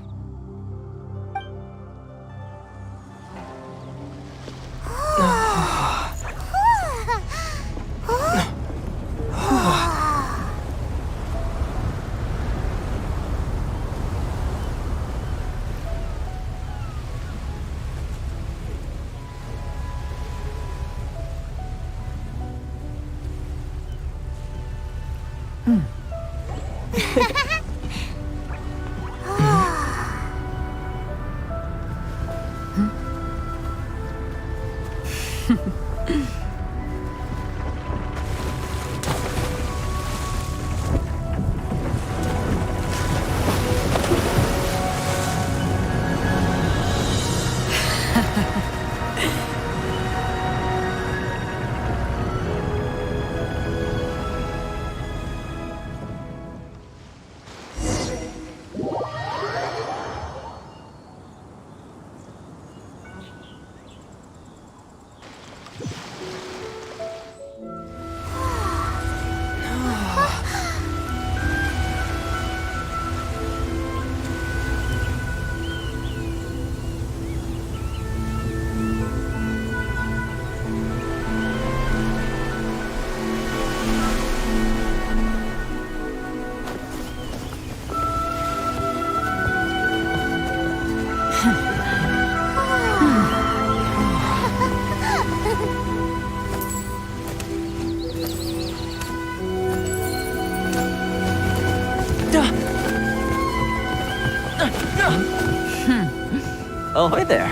Ahoy there.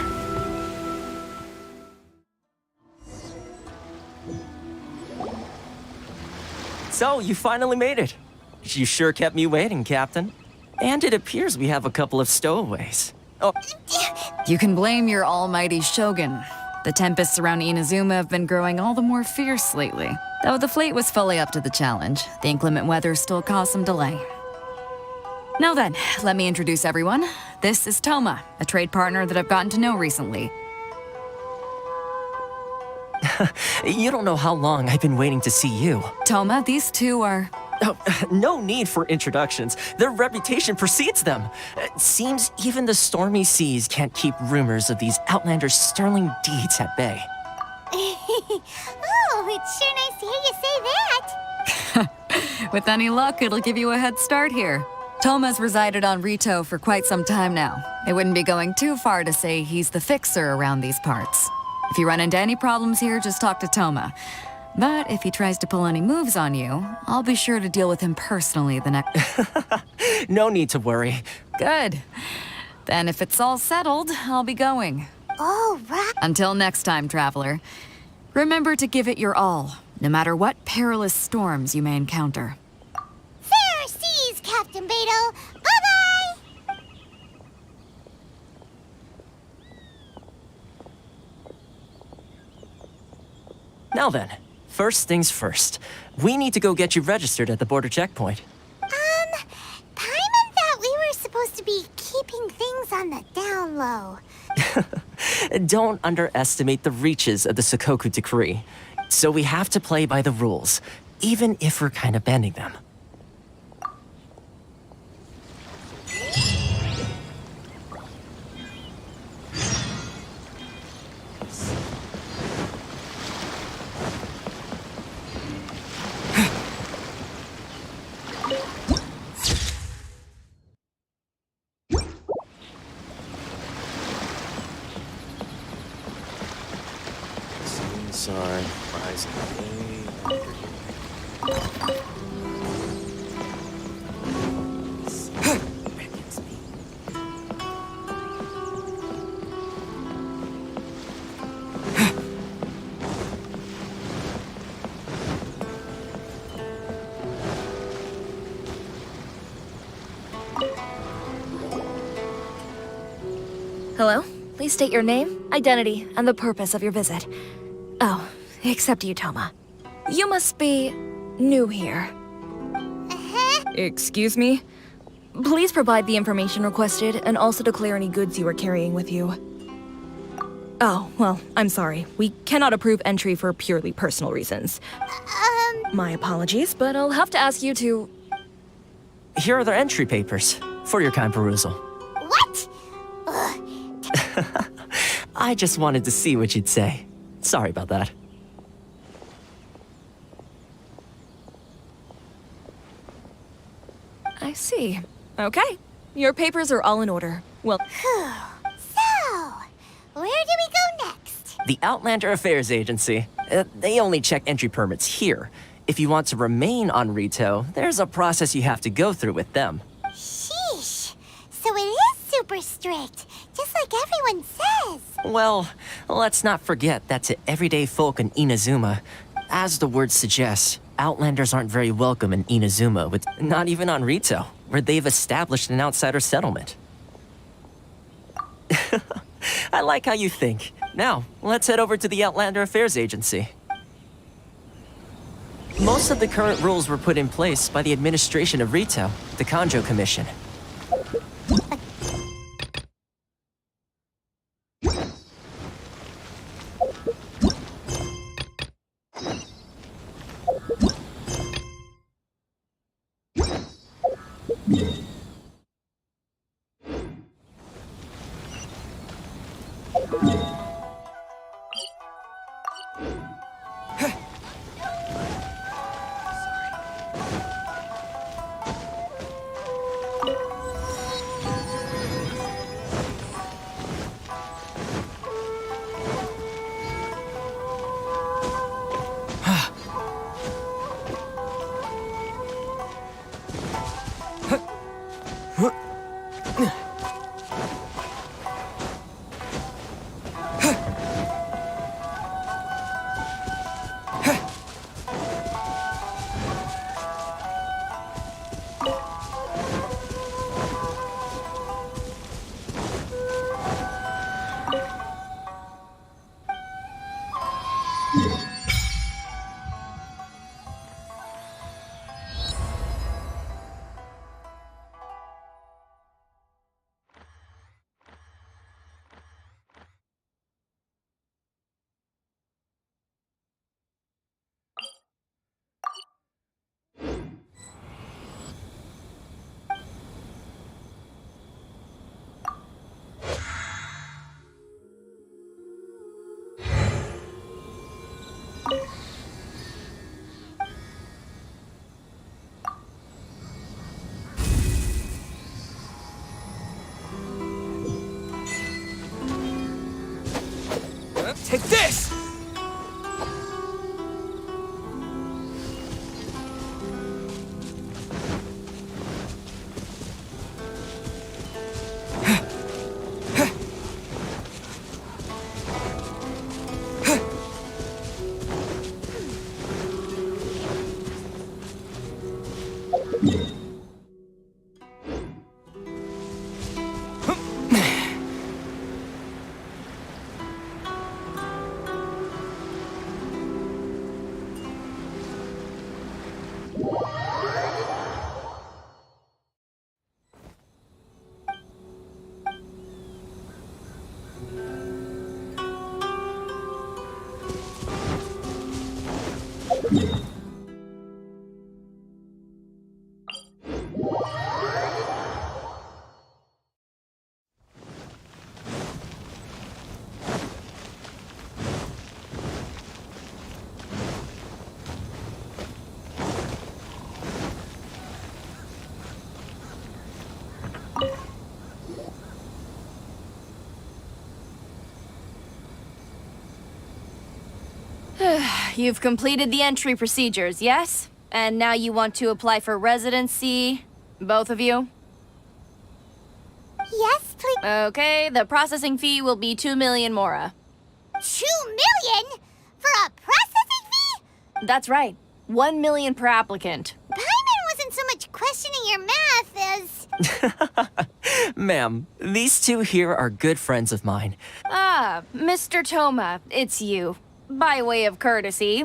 So, you finally made it. You sure kept me waiting, Captain. And it appears we have a couple of stowaways. Oh, You can blame your almighty Shogun. The tempests around Inazuma have been growing all the more fierce lately. Though the fleet was fully up to the challenge, the inclement weather still caused some delay. Now then, let me introduce everyone. This is Toma, a trade partner that I've gotten to know recently. you don't know how long I've been waiting to see you. Toma, these two are... Oh, no need for introductions. Their reputation precedes them. It seems even the stormy seas can't keep rumors of these outlanders' sterling deeds at bay. Oh, it's sure nice to hear you say that. With any luck, it'll give you a head start here. Toma's resided on Rito for quite some time now. It wouldn't be going too far to say he's the fixer around these parts. If you run into any problems here, just talk to Toma. But if he tries to pull any moves on you, I'll be sure to deal with him personally the next... No need to worry. Good. Then if it's all settled, I'll be going. All right. Until next time, traveler. Remember to give it your all, no matter what perilous storms you may encounter. Fair seas, Captain Beto. Bye-bye! Now then, first things first. We need to go get you registered at the border checkpoint. Paimon thought we were supposed to be keeping things on the down low. Don't underestimate the reaches of the Sakoku Decree. So we have to play by the rules, even if we're kind of bending them. Sun rising way under you. Hello? Please state your name, identity, and the purpose of your visit. Oh, except you, Toma. You must be new here. Excuse me? Please provide the information requested and also declare any goods you are carrying with you. Oh, well, I'm sorry. We cannot approve entry for purely personal reasons. My apologies, but I'll have to ask you to... Here are the entry papers for your kind perusal. What? I just wanted to see what you'd say. Sorry about that. I see. Okay. Your papers are all in order. Well... So, where do we go next? The Outlander Affairs Agency. They only check entry permits here. If you want to remain on Rito, there's a process you have to go through with them. Sheesh. So it is super strict, just like everyone says. Well, let's not forget that to everyday folk in Inazuma, as the word suggests, Outlanders aren't very welcome in Inazuma, with not even on Rito, where they've established an outsider settlement. I like how you think. Now, let's head over to the Outlander Affairs Agency. Most of the current rules were put in place by the administration of Rito, the Kanjo Commission. Take this! You've completed the entry procedures, yes? And now you want to apply for residency? Both of you? Yes, please. Okay, the processing fee will be 2 million mora. 2 million? For a processing fee? That's right. 1 million per applicant. Paimon wasn't so much questioning your math as... Ma'am, these two here are good friends of mine. Ah, Mr. Toma, it's you. By way of courtesy,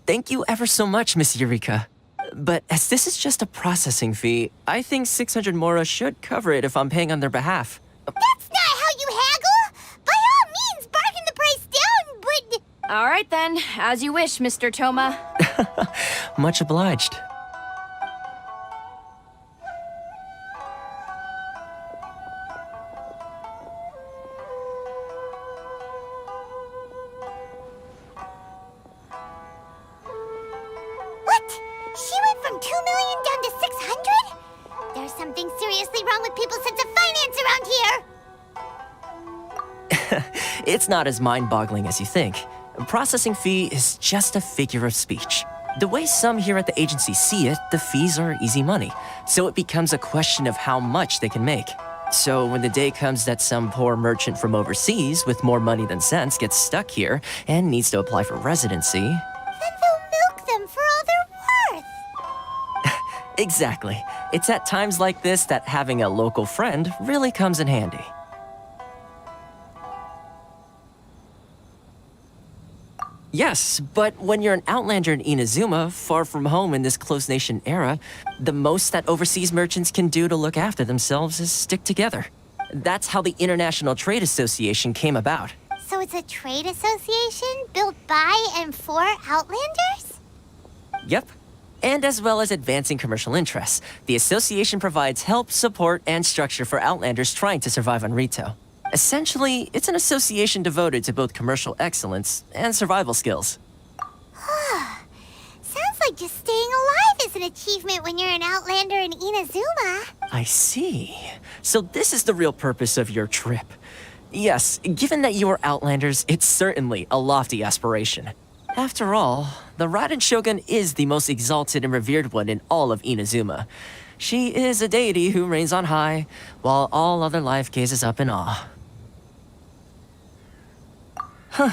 Thank you ever so much, Miss Eureka. But as this is just a processing fee, I think 600 mora should cover it if I'm paying on their behalf. That's not how you haggle! By all means, bargain the price down, but... All right then, as you wish, Mr. Toma. Much obliged. What? She went from 2 million down to 600? There's something seriously wrong with people's sense of finance around here! It's not as mind-boggling as you think. A processing fee is just a figure of speech. The way some here at the agency see it, the fees are easy money, so it becomes a question of how much they can make. So when the day comes that some poor merchant from overseas with more money than sense gets stuck here and needs to apply for residency... Then they'll milk them for all they're worth! Exactly. It's at times like this that having a local friend really comes in handy. Yes, but when you're an outlander in Inazuma, far from home in this closed nation era, the most that overseas merchants can do to look after themselves is stick together. That's how the International Trade Association came about. So it's a trade association built by and for Outlanders? Yep. And as well as advancing commercial interests, the association provides help, support, and structure for Outlanders trying to survive on Rito. Essentially, it's an association devoted to both commercial excellence and survival skills. Sounds like just staying alive is an achievement when you're an Outlander in Inazuma. I see. So this is the real purpose of your trip. Yes, given that you are Outlanders, it's certainly a lofty aspiration. After all, the Raiden Shogun is the most exalted and revered one in all of Inazuma. She is a deity who reigns on high, while all other life gazes up in awe. Huh.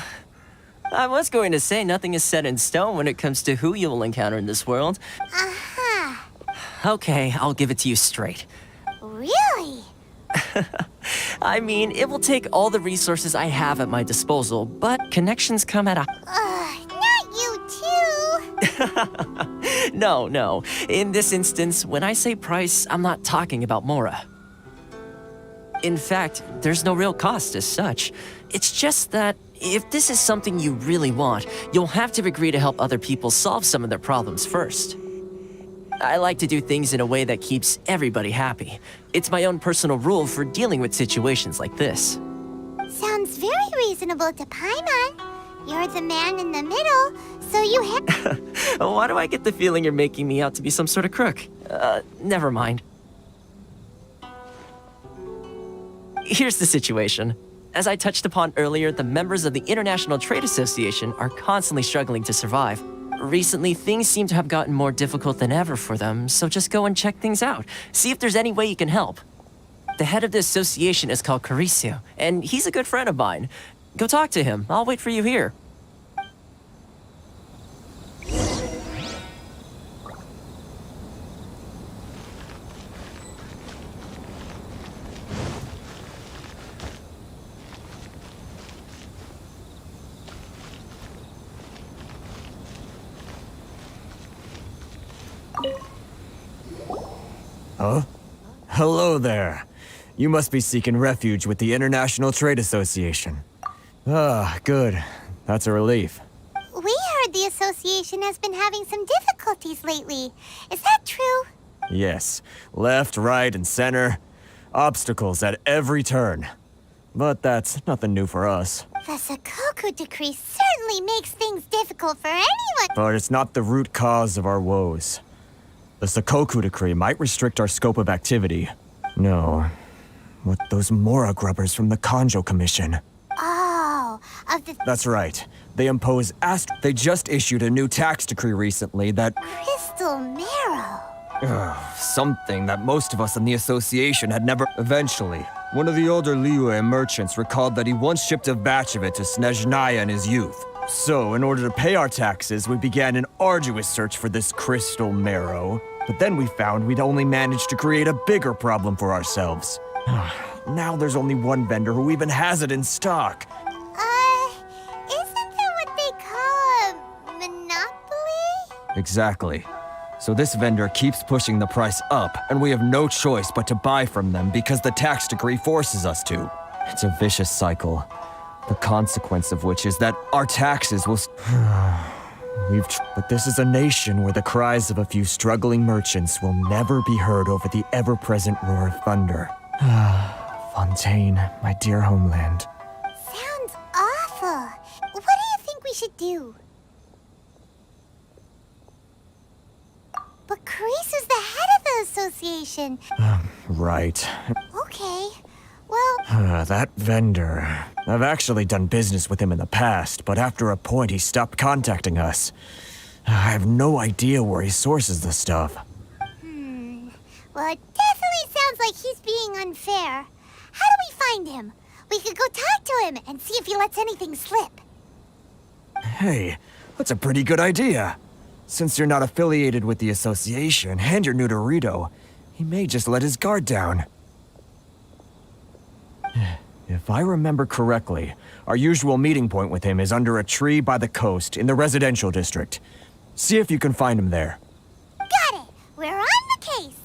I was going to say nothing is set in stone when it comes to who you will encounter in this world. Uh-huh. Okay, I'll give it to you straight. Really? I mean, it will take all the resources I have at my disposal, but connections come at a... Not you too! No. In this instance, when I say price, I'm not talking about Mora. In fact, there's no real cost as such. It's just that if this is something you really want, you'll have to agree to help other people solve some of their problems first. I like to do things in a way that keeps everybody happy. It's my own personal rule for dealing with situations like this. Sounds very reasonable to Paimon. You're the man in the middle, so you have... Why do I get the feeling you're making me out to be some sort of crook? Never mind. Here's the situation. As I touched upon earlier, the members of the International Trade Association are constantly struggling to survive. Recently, things seem to have gotten more difficult than ever for them, so just go and check things out. See if there's any way you can help. The head of the association is called Caricio, and he's a good friend of mine. Go talk to him. I'll wait for you here. Huh? Hello there. You must be seeking refuge with the International Trade Association. Ah, good. That's a relief. We heard the association has been having some difficulties lately. Is that true? Yes. Left, right, and center. Obstacles at every turn. But that's nothing new for us. The Sakoku decree certainly makes things difficult for anyone. But it's not the root cause of our woes. The Sakoku decree might restrict our scope of activity. No. What those Mora grubbers from the Kanjo Commission. Oh, of the... That's right. They impose They just issued a new tax decree recently that... Crystal marrow. Something that most of us in the association had never... Eventually, one of the older Liyue merchants recalled that he once shipped a batch of it to Snezhnaya in his youth. So, in order to pay our taxes, we began an arduous search for this crystal marrow. But then we found we'd only managed to create a bigger problem for ourselves. Now there's only one vendor who even has it in stock. Isn't that what they call a monopoly? Exactly. So this vendor keeps pushing the price up, and we have no choice but to buy from them because the tax decree forces us to. It's a vicious cycle. The consequence of which is that our taxes will... But this is a nation where the cries of a few struggling merchants will never be heard over the ever-present roar of thunder. Fontaine, my dear homeland. Sounds awful. What do you think we should do? But Carice is the head of the association. Right. Okay. Well... That vendor... I've actually done business with him in the past, but after a point he stopped contacting us. I have no idea where he sources the stuff. Well, it definitely sounds like he's being unfair. How do we find him? We could go talk to him and see if he lets anything slip. Hey, that's a pretty good idea. Since you're not affiliated with the association and you're new to Rito, he may just let his guard down. If I remember correctly, our usual meeting point with him is under a tree by the coast in the residential district. See if you can find him there. Got it! We're on the case!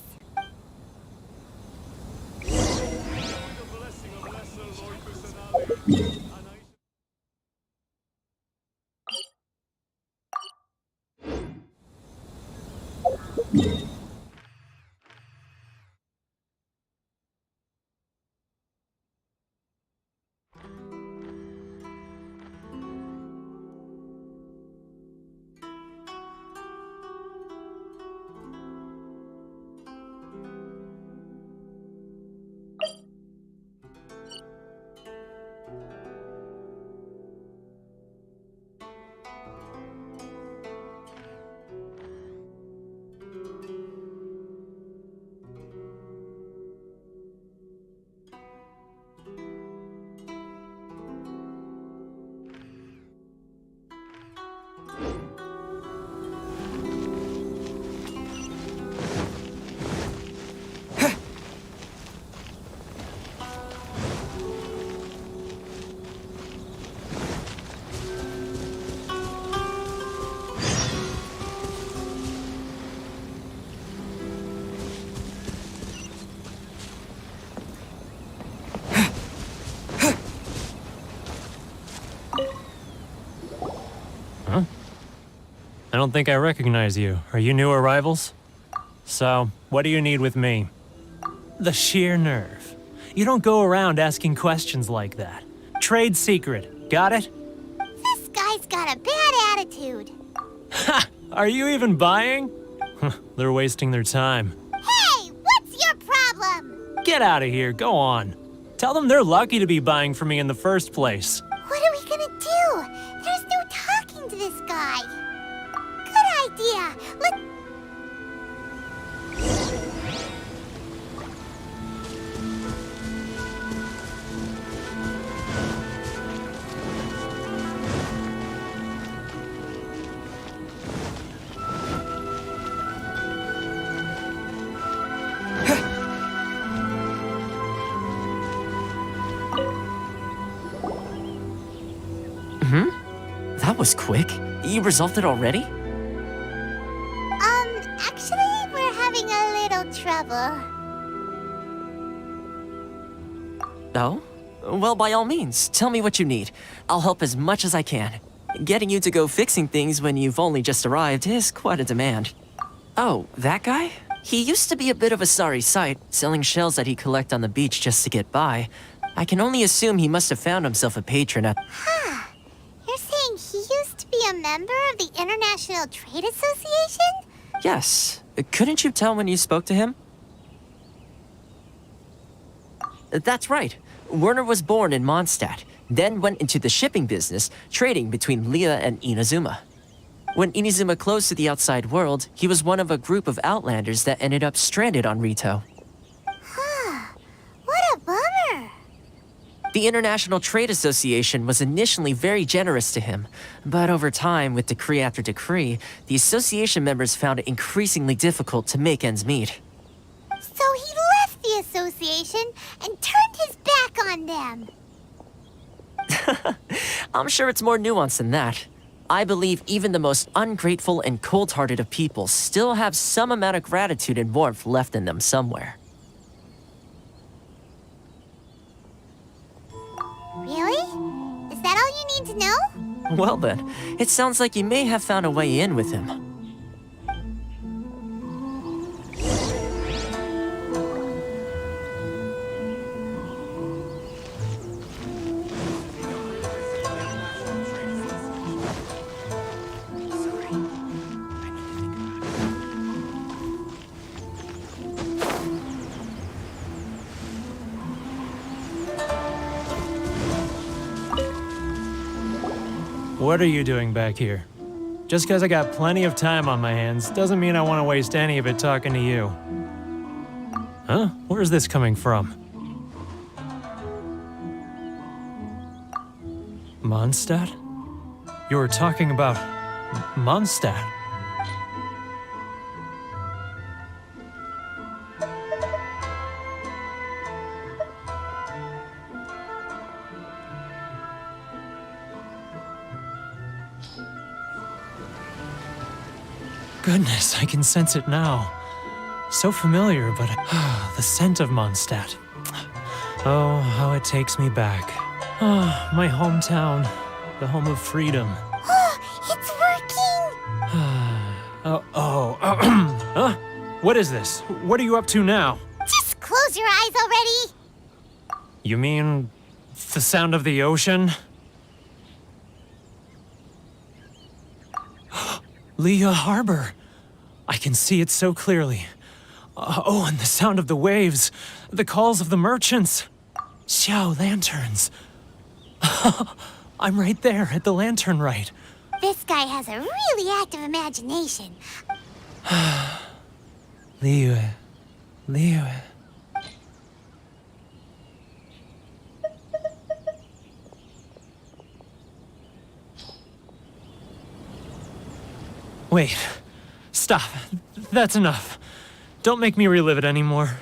I don't think I recognize you. Are you new arrivals? So, what do you need with me? The sheer nerve. You don't go around asking questions like that. Trade secret. Got it? This guy's got a bad attitude. Ha! Are you even buying? They're wasting their time. Hey, what's your problem? Get out of here. Go on. Tell them they're lucky to be buying from me in the first place. What are we gonna do? There's no talking to this guy. Good idea. Let's... That was quick. You resolved it already? Actually, we're having a little trouble. Oh? Well, by all means, tell me what you need. I'll help as much as I can. Getting you to go fixing things when you've only just arrived is quite a demand. Oh, that guy? He used to be a bit of a sorry sight, selling shells that he'd collect on the beach just to get by. I can only assume he must have found himself a patron at... You're saying he used to be a member of the International Trade Association? Yes. Couldn't you tell when you spoke to him? That's right. Werner was born in Mondstadt, then went into the shipping business, trading between Leah and Inazuma. When Inazuma closed to the outside world, he was one of a group of outlanders that ended up stranded on Rito. What a bummer. The International Trade Association was initially very generous to him, but over time, with decree after decree, the association members found it increasingly difficult to make ends meet. So he left the association and turned his back on them. I'm sure it's more nuanced than that. I believe even the most ungrateful and cold-hearted of people still have some amount of gratitude and warmth left in them somewhere. Really? Is that all you need to know? Well then, it sounds like you may have found a way in with him. What are you doing back here? Just because I got plenty of time on my hands doesn't mean I want to waste any of it talking to you. Huh? Where's this coming from? Mondstadt? You were talking about Mondstadt. Goodness, I can sense it now. So familiar, but the scent of Mondstadt. Oh, how it takes me back. Ah, my hometown, the home of freedom. It's working! Huh? What is this? What are you up to now? Just close your eyes already! You mean the sound of the ocean? Leah Harbor. I can see it so clearly. Oh, and the sound of the waves. The calls of the merchants. Xiao lanterns. I'm right there at the lantern right. This guy has a really active imagination. Leah. Wait. Stop. That's enough. Don't make me relive it anymore.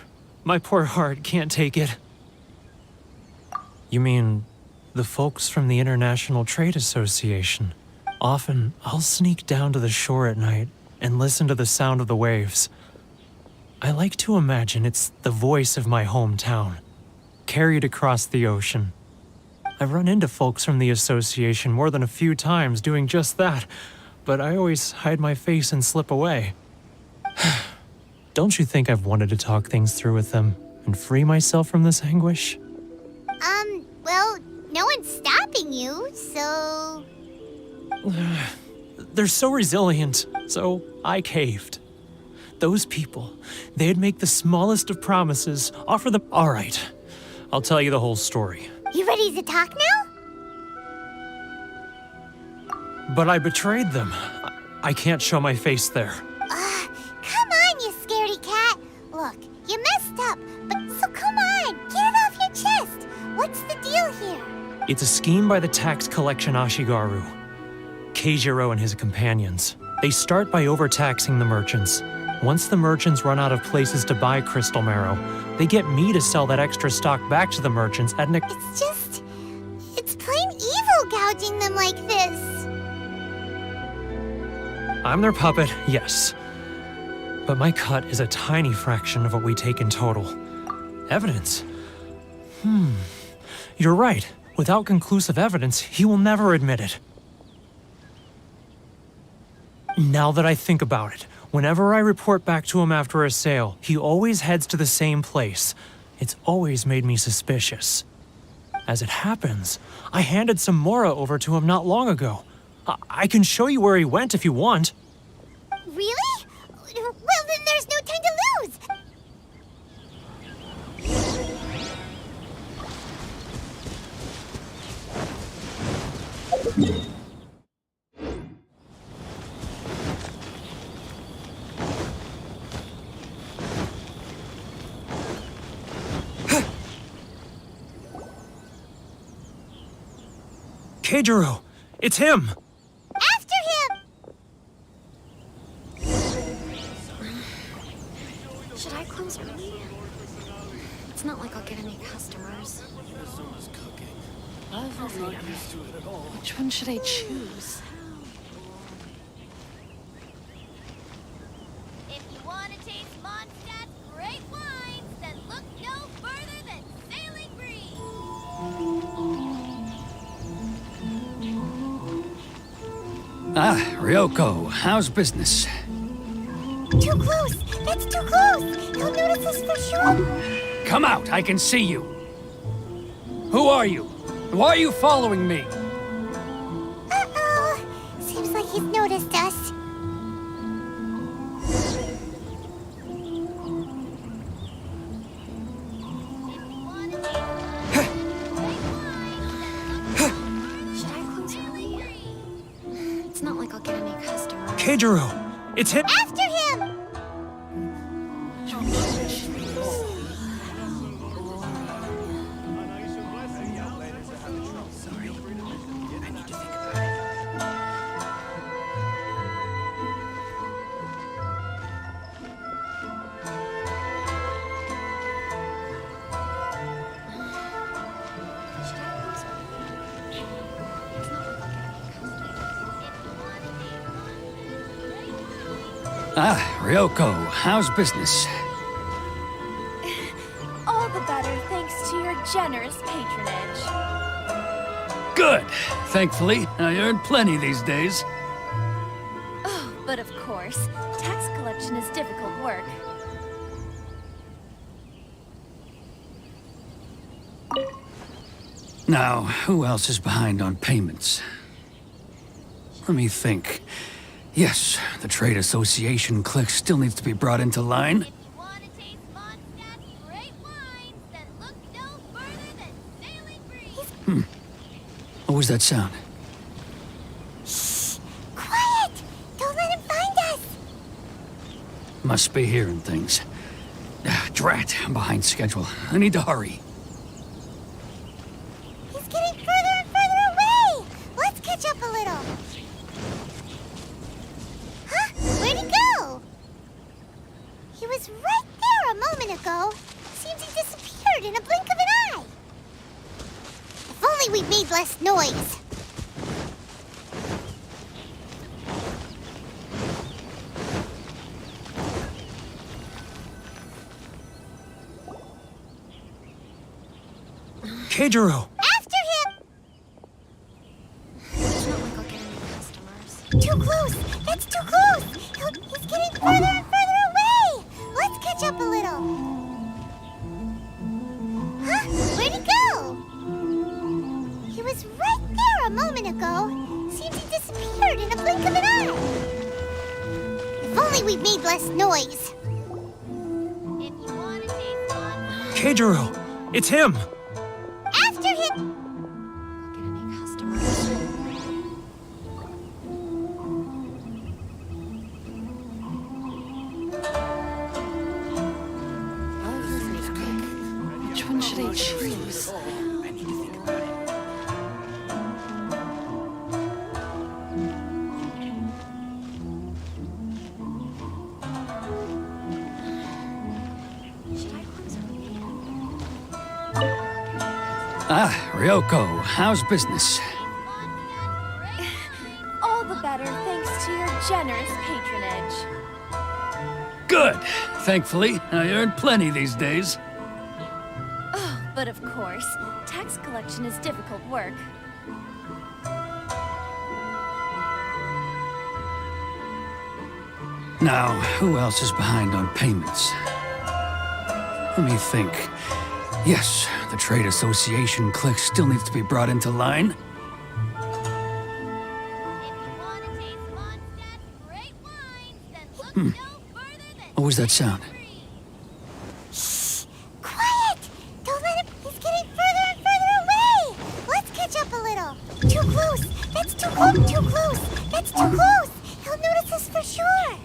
My poor heart can't take it. You mean the folks from the International Trade Association? Often, I'll sneak down to the shore at night and listen to the sound of the waves. I like to imagine it's the voice of my hometown, carried across the ocean. I've run into folks from the association more than a few times doing just that, but I always hide my face and slip away. Don't you think I've wanted to talk things through with them and free myself from this anguish? Well, no one's stopping you, so... They're so resilient, so I caved. Those people, they'd make the smallest of promises, offer them... All right, I'll tell you the whole story. You ready to talk now? But I betrayed them. I can't show my face there. Come on, you scaredy cat. Look, you messed up, but so come on, get it off your chest. What's the deal here? It's a scheme by the tax collection Ashigaru, Keijiro and his companions. They start by overtaxing the merchants. Once the merchants run out of places to buy crystal marrow, they get me to sell that extra stock back to the merchants at an... It's plain evil gouging them like this. I'm their puppet, yes. But my cut is a tiny fraction of what we take in total. Evidence? You're right. Without conclusive evidence, he will never admit it. Now that I think about it, whenever I report back to him after a sale, he always heads to the same place. It's always made me suspicious. As it happens, I handed some Mora over to him not long ago. I can show you where he went if you want. Really? Well, then there's no time to lose. Keijiro! It's him! After him! Should I close early? It's not like I'll get any customers. Inazuma's cooking. Which one should I choose? If you want to taste Mondstadt's great wines, then look no further than Sailing Breeze. Ah, Ryoko, how's business? Too close! That's too close! He'll notice us for sure! Come out, I can see you! Who are you? Why are you following me? Uh-oh! Seems like he's noticed us. Should I close early? It's not like I'll get any customers. Keijiro! It's him! After him! Ah, Ryoko, how's business? All the better thanks to your generous patronage. Good! Thankfully, I earn plenty these days. Oh, but of course, tax collection is difficult work. Now, who else is behind on payments? Let me think. Yes, the Trade Association clique still needs to be brought into line. What was that sound? Shh! Quiet! Don't let him find us! Must be hearing things. Drat, I'm behind schedule. I need to hurry. He's getting further and further away! Let's catch up a little. Huh? Where'd he go? He was right there a moment ago. Seems he disappeared in a blink of an eye. If only we'd made less noise. Keijiro! After him! It's not like I'll get any customers. Too close! That's too close! He's getting further and further away! Let's catch up a little. Huh? Where'd he go? He was right there a moment ago. Seems he disappeared in a blink of an eye. If only we'd made less noise. Keijiro! It's him! Ryoko, how's business? All the better thanks to your generous patronage. Good. Thankfully, I earn plenty these days. Oh, but of course, tax collection is difficult work. Now, who else is behind on payments? Let me think. Yes, the Trade Association clique still needs to be brought into line. What was that sound? Shh! Quiet! Don't let him... He's getting further and further away! Let's catch up a little. Too close! That's too close! Too close! That's too close! He'll notice us for sure!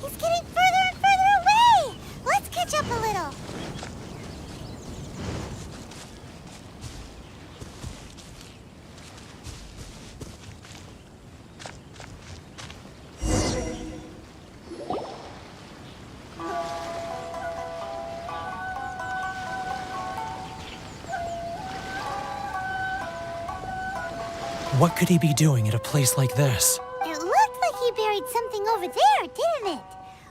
He's getting further and further away! Let's catch up a little. What could he be doing at a place like this? It looked like he buried something over there, didn't it?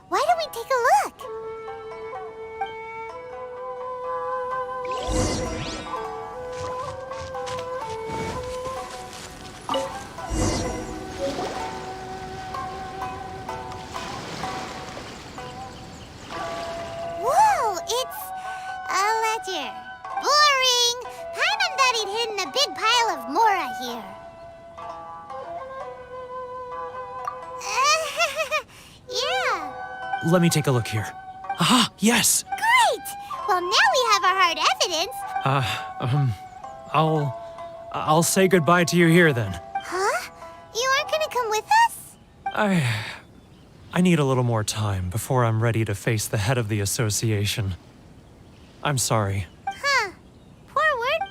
Why don't we take a look? Whoa, it's a ledger. Boring! Paimon thought he'd hidden a big pile of Mora here. Yeah. Let me take a look here. Aha, yes! Great! Well, now we have our hard evidence. I'll say goodbye to you here then. Huh? You aren't gonna come with us? I need a little more time before I'm ready to face the head of the association. I'm sorry. Huh. Poor word.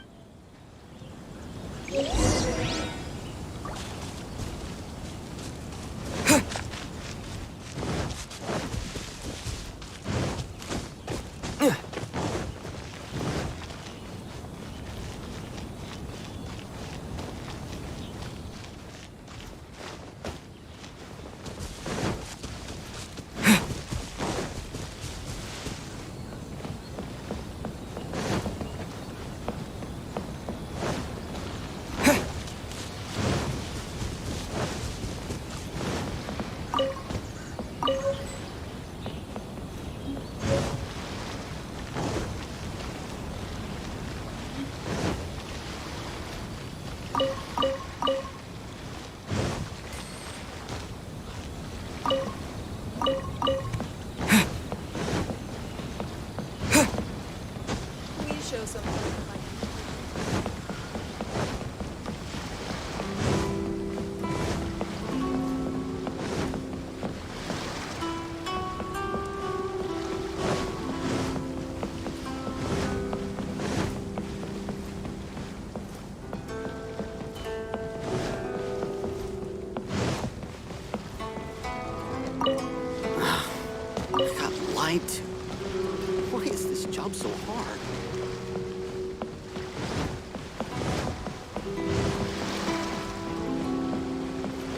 Why is this job so hard?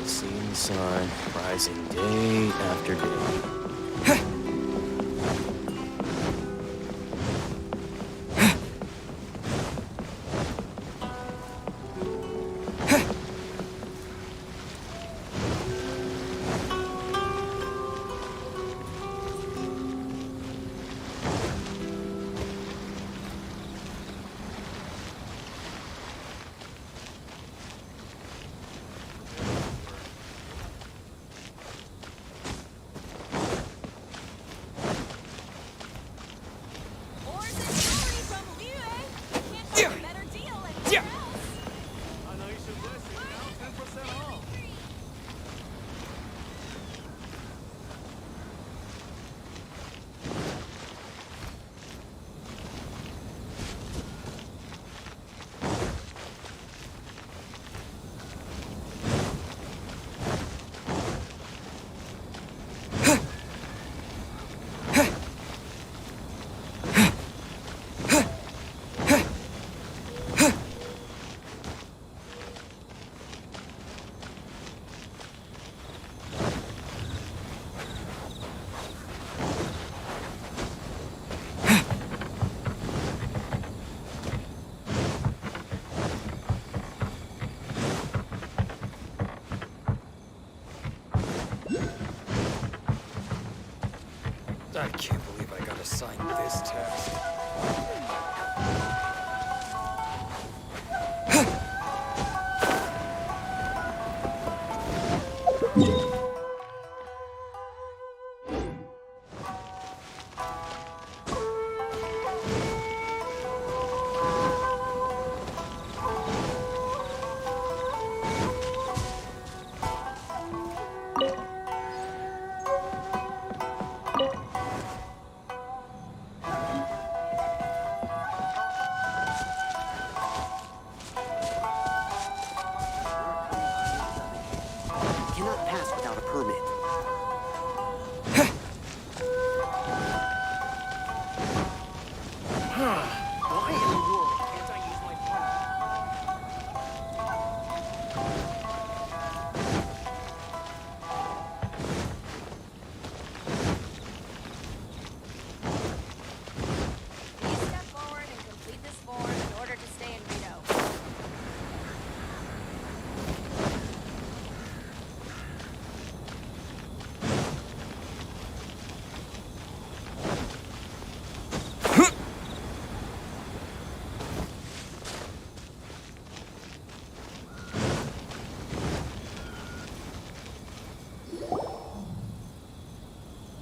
Seeing the sun, rising day after day.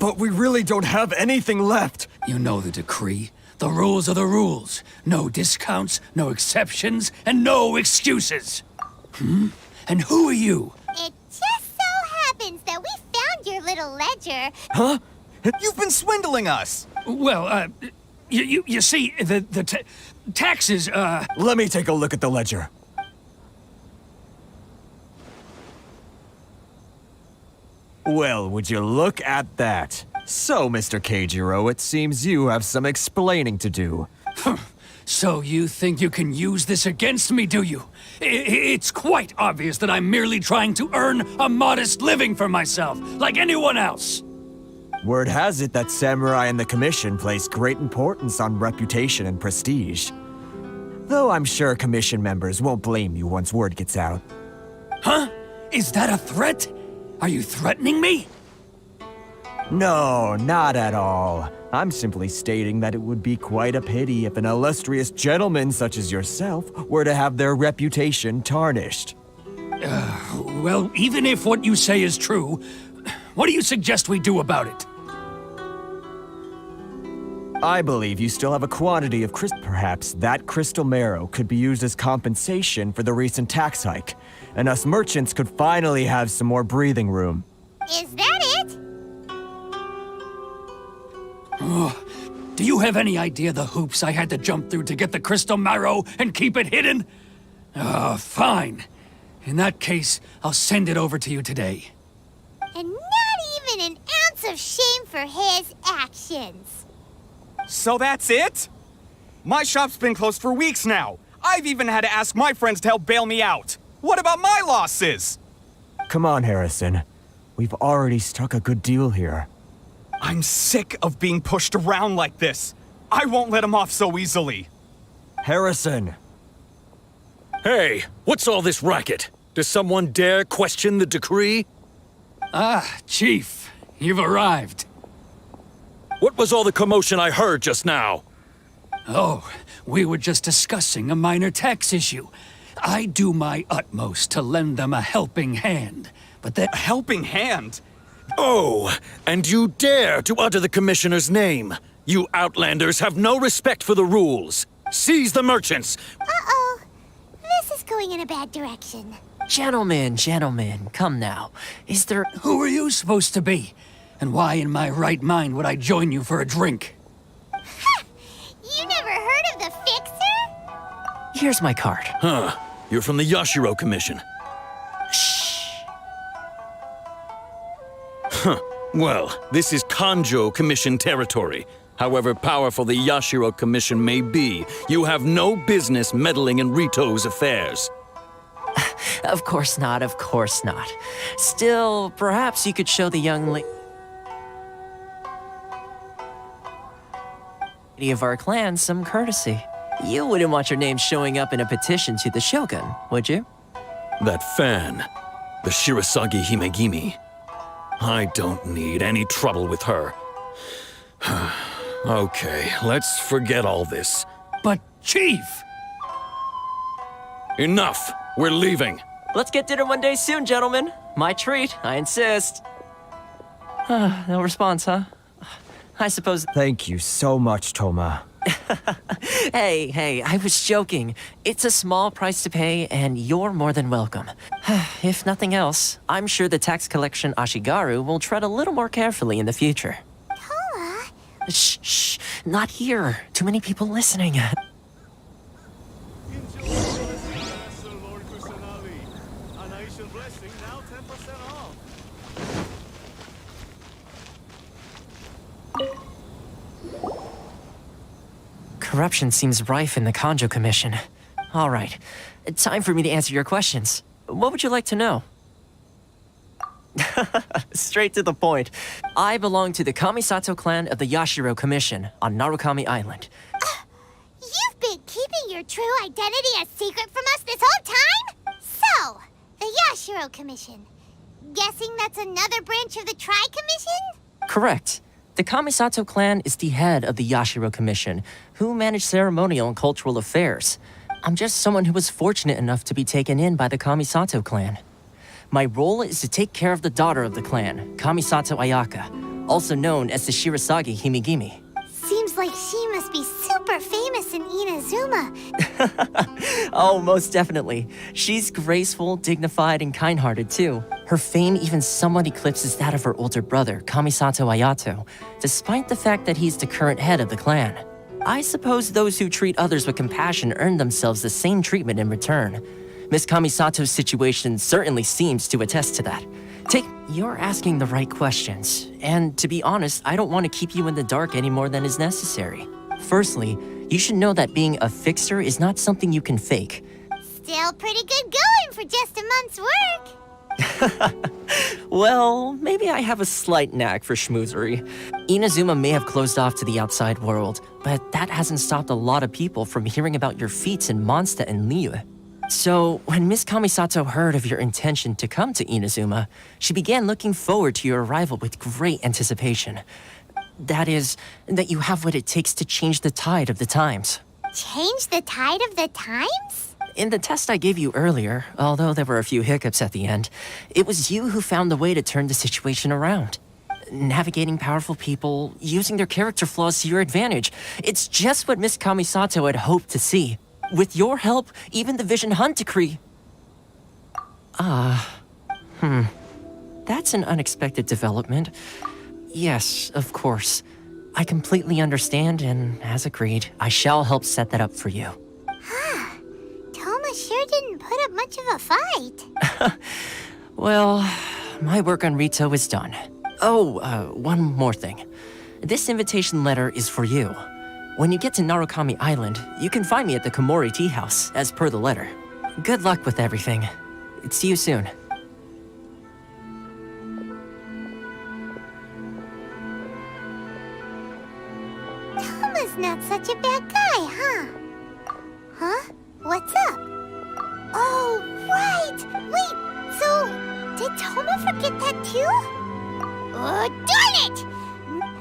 But we really don't have anything left. You know the decree. The rules are the rules. No discounts, no exceptions, and no excuses. And who are you? It just so happens that we found your little ledger. Huh? You've been swindling us! Well, you see, the taxes, Let me take a look at the ledger. Well, would you look at that? So, Mr. Keijiro, it seems you have some explaining to do. So you think you can use this against me, do you? It's quite obvious that I'm merely trying to earn a modest living for myself, like anyone else. Word has it that Samurai and the Commission place great importance on reputation and prestige. Though I'm sure Commission members won't blame you once word gets out. Huh? Is that a threat? Are you threatening me? No, not at all. I'm simply stating that it would be quite a pity if an illustrious gentleman such as yourself were to have their reputation tarnished. Well, even if what you say is true, what do you suggest we do about it? I believe you still have a quantity of Perhaps that crystal marrow could be used as compensation for the recent tax hike, and us merchants could finally have some more breathing room. Is that it? Oh, do you have any idea the hoops I had to jump through to get the crystal marrow and keep it hidden? Fine. In that case, I'll send it over to you today. And not even an ounce of shame for his actions. So that's it? My shop's been closed for weeks now. I've even had to ask my friends to help bail me out. What about my losses? Come on, Harrison. We've already struck a good deal here. I'm sick of being pushed around like this. I won't let him off so easily. Harrison! Hey, what's all this racket? Does someone dare question the decree? Ah, Chief, you've arrived. What was all the commotion I heard just now? Oh, we were just discussing a minor tax issue. I do my utmost to lend them a helping hand, but that— A helping hand? Oh, and you dare to utter the Commissioner's name. You Outlanders have no respect for the rules. Seize the merchants. Uh-oh. This is going in a bad direction. Gentlemen, come now. Is there— Who are you supposed to be? And why in my right mind would I join you for a drink? Ha! You never heard of the Fixer? Here's my card. Huh. You're from the Yashiro Commission. Shh. Huh. Well, this is Kanjo Commission territory. However powerful the Yashiro Commission may be, you have no business meddling in Rito's affairs. Of course not, of course not. Still, perhaps you could show the young lady of our clan some courtesy. You wouldn't want your name showing up in a petition to the Shogun, would you? That fan, the Shirasagi Himegimi. I don't need any trouble with her. Okay, let's forget all this. But, Chief! Enough! We're leaving. Let's get dinner one day soon, gentlemen. My treat, I insist. No response, huh? I suppose— Thank you so much, Toma. Hey, I was joking. It's a small price to pay, and you're more than welcome. If nothing else, I'm sure the tax collection Ashigaru will tread a little more carefully in the future. Toma? Shh, not here. Too many people listening. Corruption seems rife in the Kanjo Commission. All right, time for me to answer your questions. What would you like to know? Straight to the point. I belong to the Kamisato clan of the Yashiro Commission on Narukami Island. You've been keeping your true identity a secret from us this whole time? So, the Yashiro Commission. Guessing that's another branch of the Tri-Commission? Correct. The Kamisato clan is the head of the Yashiro Commission, who manage ceremonial and cultural affairs. I'm just someone who was fortunate enough to be taken in by the Kamisato clan. My role is to take care of the daughter of the clan, Kamisato Ayaka, also known as the Shirasagi Himigimi. Seems like she must be super famous in Inazuma. Oh, most definitely. She's graceful, dignified, and kind-hearted too. Her fame even somewhat eclipses that of her older brother, Kamisato Ayato, despite the fact that he's the current head of the clan. I suppose those who treat others with compassion earn themselves the same treatment in return. Miss Kamisato's situation certainly seems to attest to that. You're asking the right questions, and to be honest, I don't want to keep you in the dark any more than is necessary. Firstly, you should know that being a fixer is not something you can fake. Still pretty good going for just a month's work. Well, maybe I have a slight knack for schmoozery. Inazuma may have closed off to the outside world, but that hasn't stopped a lot of people from hearing about your feats in Mondstadt and Liyue. So, when Miss Kamisato heard of your intention to come to Inazuma, she began looking forward to your arrival with great anticipation. That is, that you have what it takes to change the tide of the times. Change the tide of the times? In the test I gave you earlier, although there were a few hiccups at the end, it was you who found the way to turn the situation around. Navigating powerful people, using their character flaws to your advantage. It's just what Miss Kamisato had hoped to see. With your help, even the Vision Hunt decree... That's an unexpected development. Yes, of course. I completely understand, and as agreed, I shall help set that up for you. Toma sure didn't put up much of a fight. Well, my work on Rito is done. Oh, one more thing. This invitation letter is for you. When you get to Narukami Island, you can find me at the Komori Tea House, as per the letter. Good luck with everything. See you soon. Toma's not such a bad guy, huh? Huh? What's up? Oh, right! Wait, so did Toma forget that too? Oh, darn it!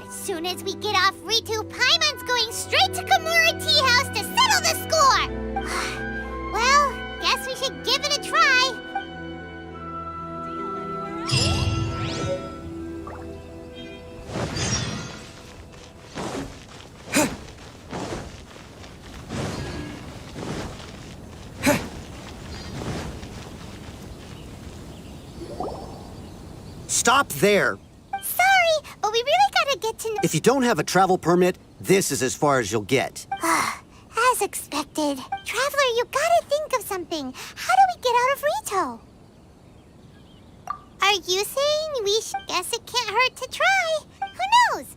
As soon as we get off Ritu, Paimon's going straight to Komori Tea House to settle the score! Well, guess we should give it a try. Stop there! Sorry, but we really gotta get to... If you don't have a travel permit, this is as far as you'll get. As expected. Traveler, you gotta think of something. How do we get out of Rito? Are you saying we should... Guess it can't hurt to try. Who knows?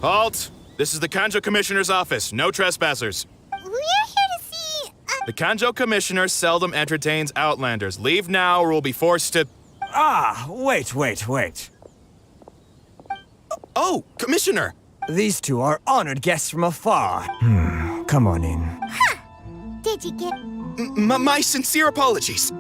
Halt! This is the Kanjo Commissioner's office. No trespassers. We're here to see... The Kanjo Commissioner seldom entertains Outlanders. Leave now or we'll be forced to... Wait. Oh, Commissioner! These two are honored guests from afar. Come on in. Did you get... My sincere apologies.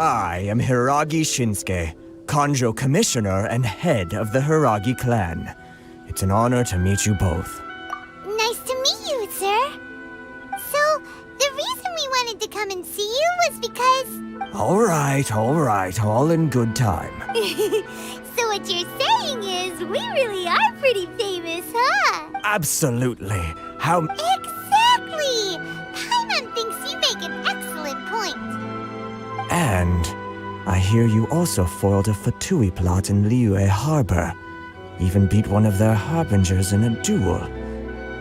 I am Hiragi Shinsuke, Kanjo Commissioner and head of the Hiragi clan. It's an honor to meet you both. Nice to meet you, sir. So, the reason we wanted to come and see you was because... All right, all in good time. So what you're saying is we really are pretty famous, huh? Absolutely. How... Exactly! Paimon thinks you make an excellent point. And I hear you also foiled a Fatui plot in Liyue Harbor. Even beat one of their harbingers in a duel.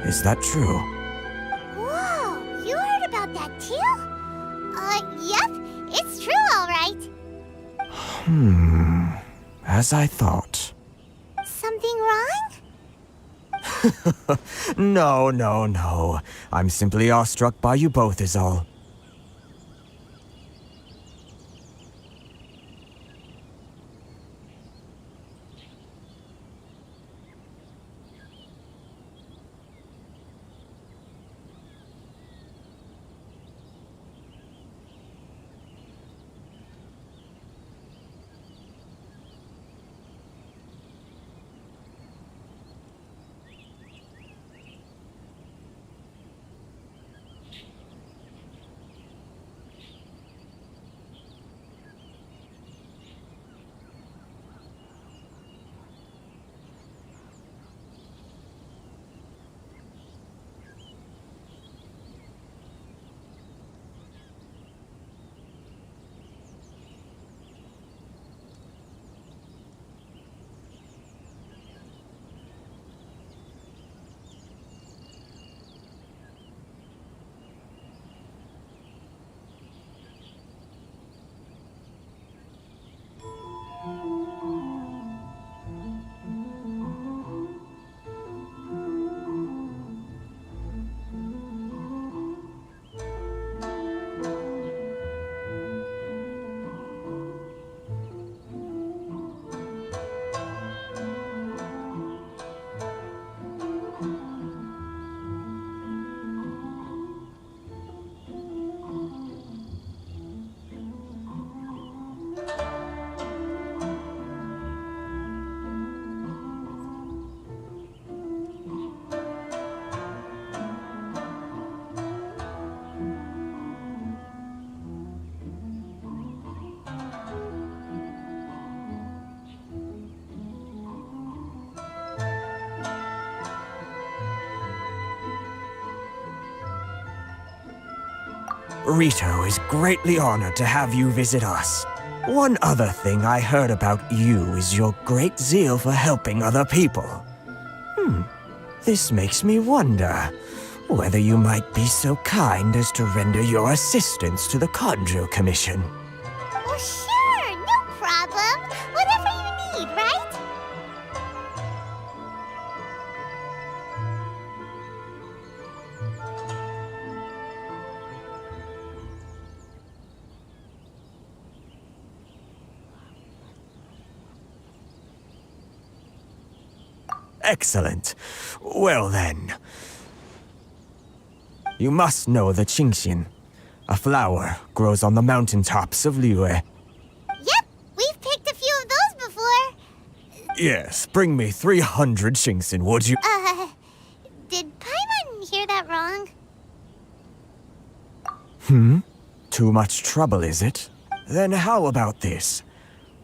Is that true? Whoa, you heard about that too? Yep, it's true, all right. As I thought. Something wrong? No. I'm simply awestruck by you both is all. Rito is greatly honored to have you visit us. One other thing I heard about you is your great zeal for helping other people. This makes me wonder whether you might be so kind as to render your assistance to the Kanjo Commission. Oh, sure, no problem. Whatever you need, right? Excellent. Well then. You must know the Qingshin. A flower grows on the mountaintops of Liyue. Yep, we've picked a few of those before. Yes, bring me 300 Qingshin, would you? Did Paimon hear that wrong? Too much trouble, is it? Then how about this?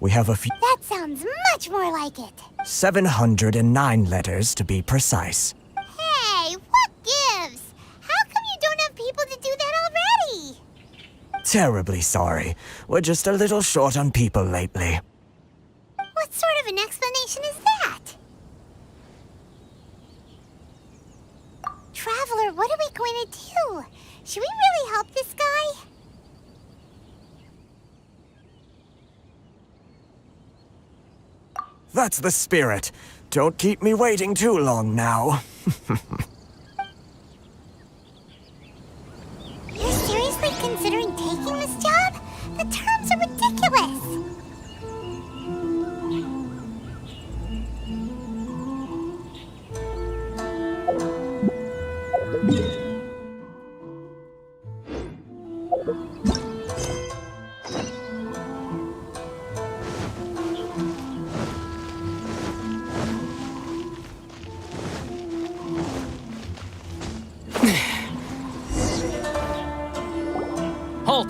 We have a few... That sounds much more like it. 709 letters to be precise. Hey, what gives? How come you don't have people to do that already? Terribly sorry. We're just a little short on people lately. What sort of an explanation is that? Traveler, what are we going to do? Should we really help this guy? That's the spirit. Don't keep me waiting too long now. You're seriously considering taking this job? The terms are ridiculous.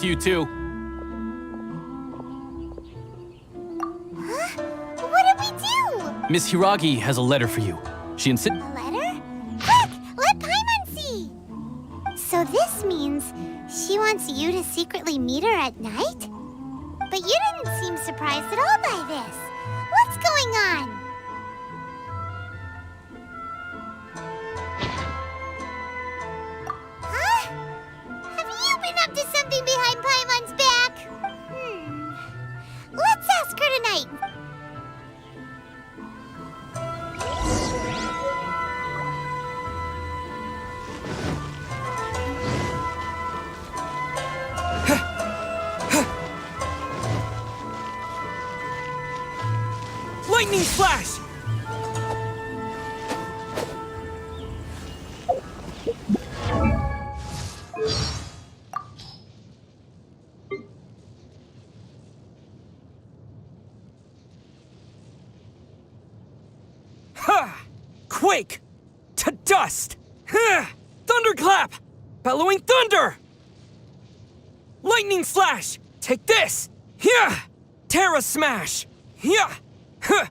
you too. Huh? What did we do? Miss Hiragi has a letter for you. She insisted. A letter? Quick! Let Paimon see! So this means she wants you to secretly meet her at night? But you didn't seem surprised at all by this. What's going on? Huh? Have you been up to something behind Paimon's back? Let's ask her tonight. Lightning flash! Ha! Quake! To dust! Ha! Thunderclap! Bellowing thunder! Lightning flash! Take this! Yeah! Terra smash! Yeah! Huh!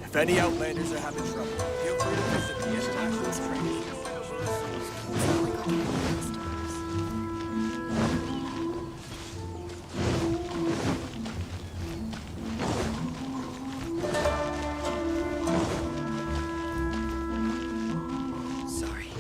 If any Outlanders are having trouble, feel free to visit the International Trade. Sorry.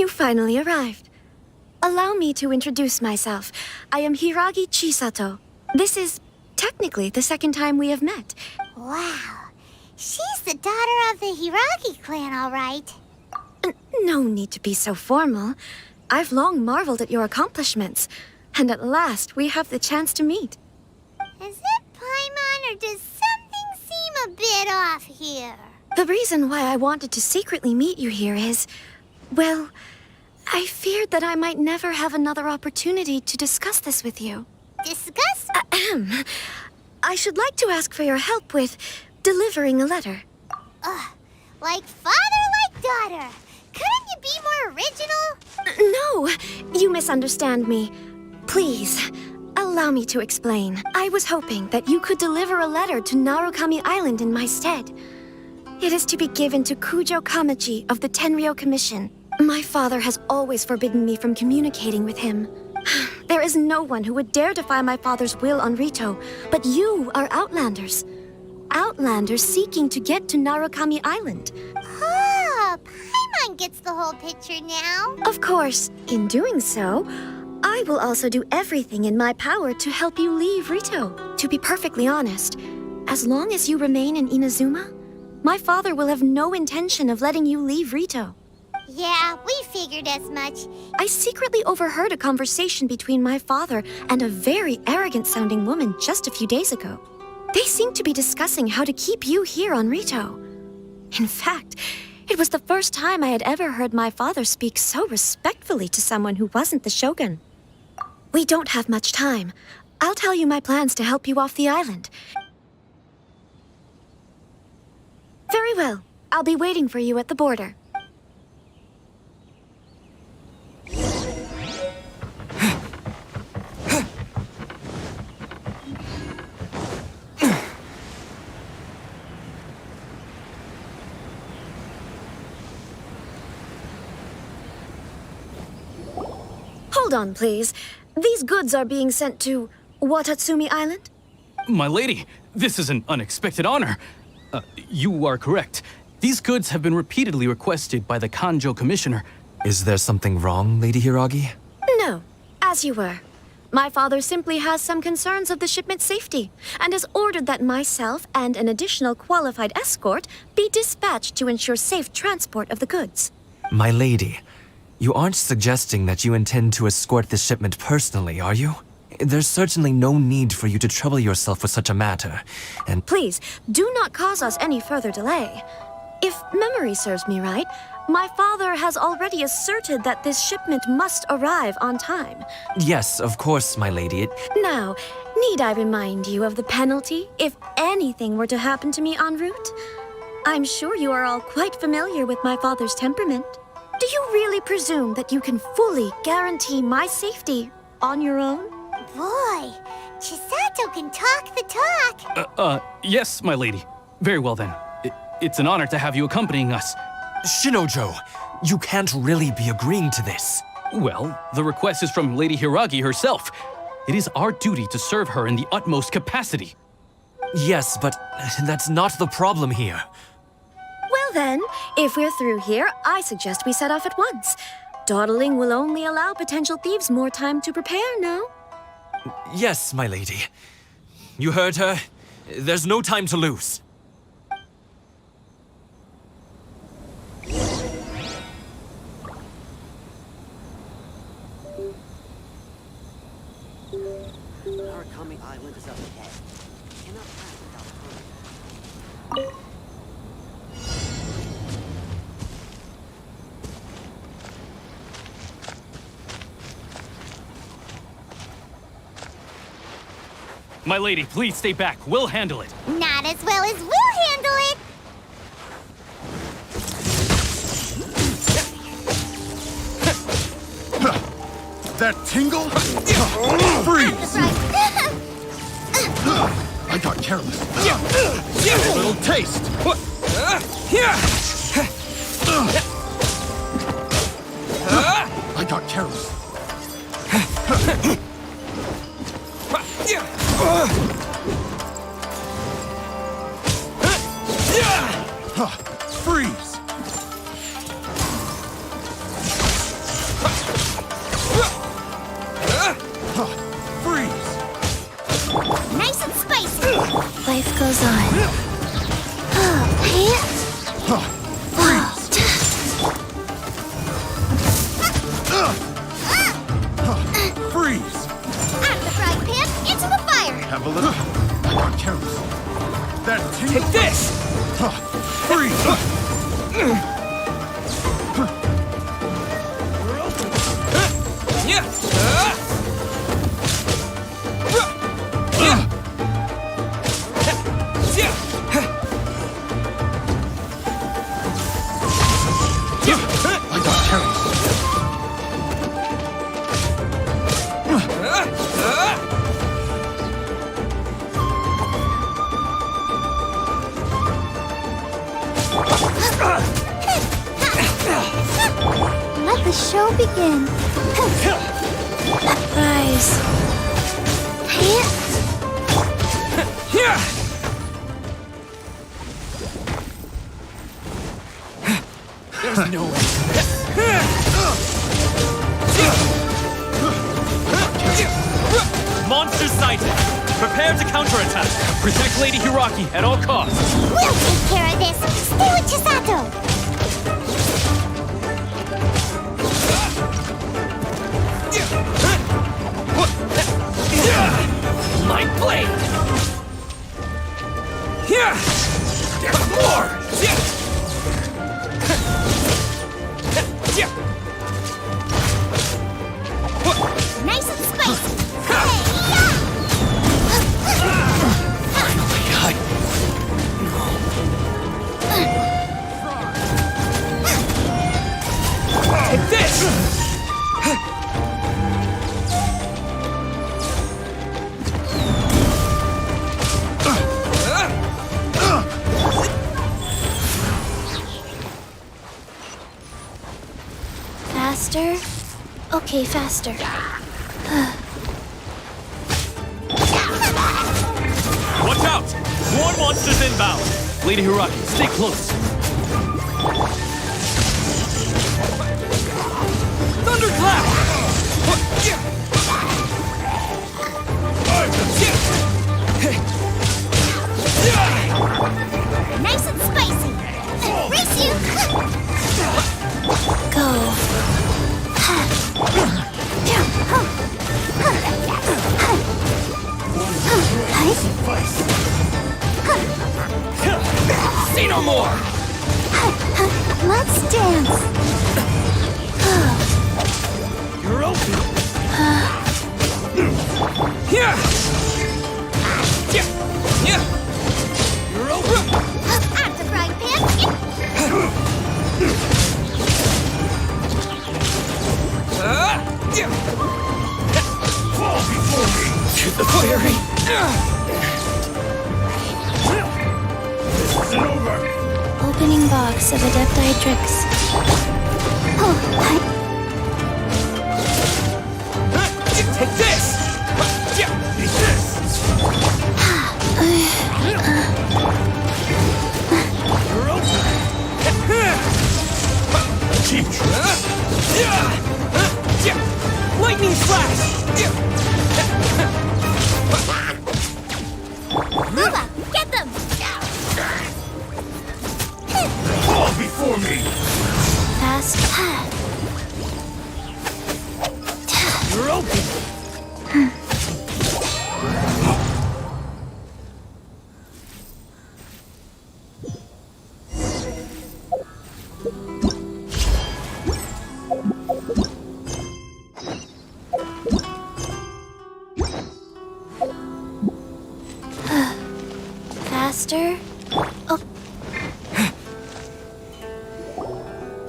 You finally arrived. Allow me to introduce myself. I am Hiragi Chisato. This is technically the second time we have met. Wow. She's the daughter of the Hiragi clan, all right. No need to be so formal. I've long marveled at your accomplishments, and at last we have the chance to meet. Is it Paimon, or does something seem a bit off here? The reason why I wanted to secretly meet you here is, well, I feared that I might never have another opportunity to discuss this with you. Discuss? I should like to ask for your help with delivering a letter. Like father, like daughter. Couldn't you be more original? No, you misunderstand me. Please, allow me to explain. I was hoping that you could deliver a letter to Narukami Island in my stead. It is to be given to Kujo Kamachi of the Tenryou Commission. My father has always forbidden me from communicating with him. There is no one who would dare defy my father's will on Rito, but you are Outlanders. Outlanders seeking to get to Narukami Island. Oh, Paimon gets the whole picture now. Of course, in doing so, I will also do everything in my power to help you leave Rito. To be perfectly honest, as long as you remain in Inazuma, my father will have no intention of letting you leave Rito. Yeah, we figured as much. I secretly overheard a conversation between my father and a very arrogant-sounding woman just a few days ago. They seemed to be discussing how to keep you here on Rito. In fact, it was the first time I had ever heard my father speak so respectfully to someone who wasn't the shogun. We don't have much time. I'll tell you my plans to help you off the island. Very well. I'll be waiting for you at the border. Hold on, please. These goods are being sent to Watatsumi Island? My lady, this is an unexpected honor. You are correct. These goods have been repeatedly requested by the Kanjo Commissioner. Is there something wrong, Lady Hiragi? No, as you were. My father simply has some concerns of the shipment's safety, and has ordered that myself and an additional qualified escort be dispatched to ensure safe transport of the goods. My lady, you aren't suggesting that you intend to escort this shipment personally, are you? There's certainly no need for you to trouble yourself with such a matter, and— Please, do not cause us any further delay. If memory serves me right, my father has already asserted that this shipment must arrive on time. Yes, of course, my lady. Now, need I remind you of the penalty if anything were to happen to me en route? I'm sure you are all quite familiar with my father's temperament. Do you really presume that you can fully guarantee my safety on your own? Boy, Chisato can talk the talk. Yes, my lady. Very well then. It's an honor to have you accompanying us. Shinojo, you can't really be agreeing to this. Well, the request is from Lady Hiragi herself. It is our duty to serve her in the utmost capacity. Yes, but that's not the problem here. Well then, if we're through here, I suggest we set off at once. Dawdling will only allow potential thieves more time to prepare, no? Yes, my lady. You heard her. There's no time to lose. Narukami Island is up ahead. Cannot pass without a permit. My lady, please stay back. We'll handle it. Not as well as we'll handle it. That tingle? Freeze! I got careless. A little taste. I got careless. Freeze! life goes on. Freeze! Out of the frying pan, into the fire! Have a little. That Take this! Freeze! Yeah! I got cherries. Let the show begin. Rise. There's no way. Monster sighted! Prepare to counterattack! Protect Lady Hiraki at all costs! We'll take care of this. Stay with Chisato. My blade! Here! There's more! Nice and spicy. Take this! Faster? Okay, faster. Watch out! More monsters inbound! Lady Hiraki, stay close! Thunderclap! Nice and spicy. Race you. Go. See no more! Let's dance. You're open! Here! You're open! Out of the frying pan. Fall before me! To the fiery! This isn't over! Opening box of Adepti tricks. Take this! Eat this! You're open! Teach! Lightning flash! Move get them! Fall before me! Fast. You're open! Faster? Oh.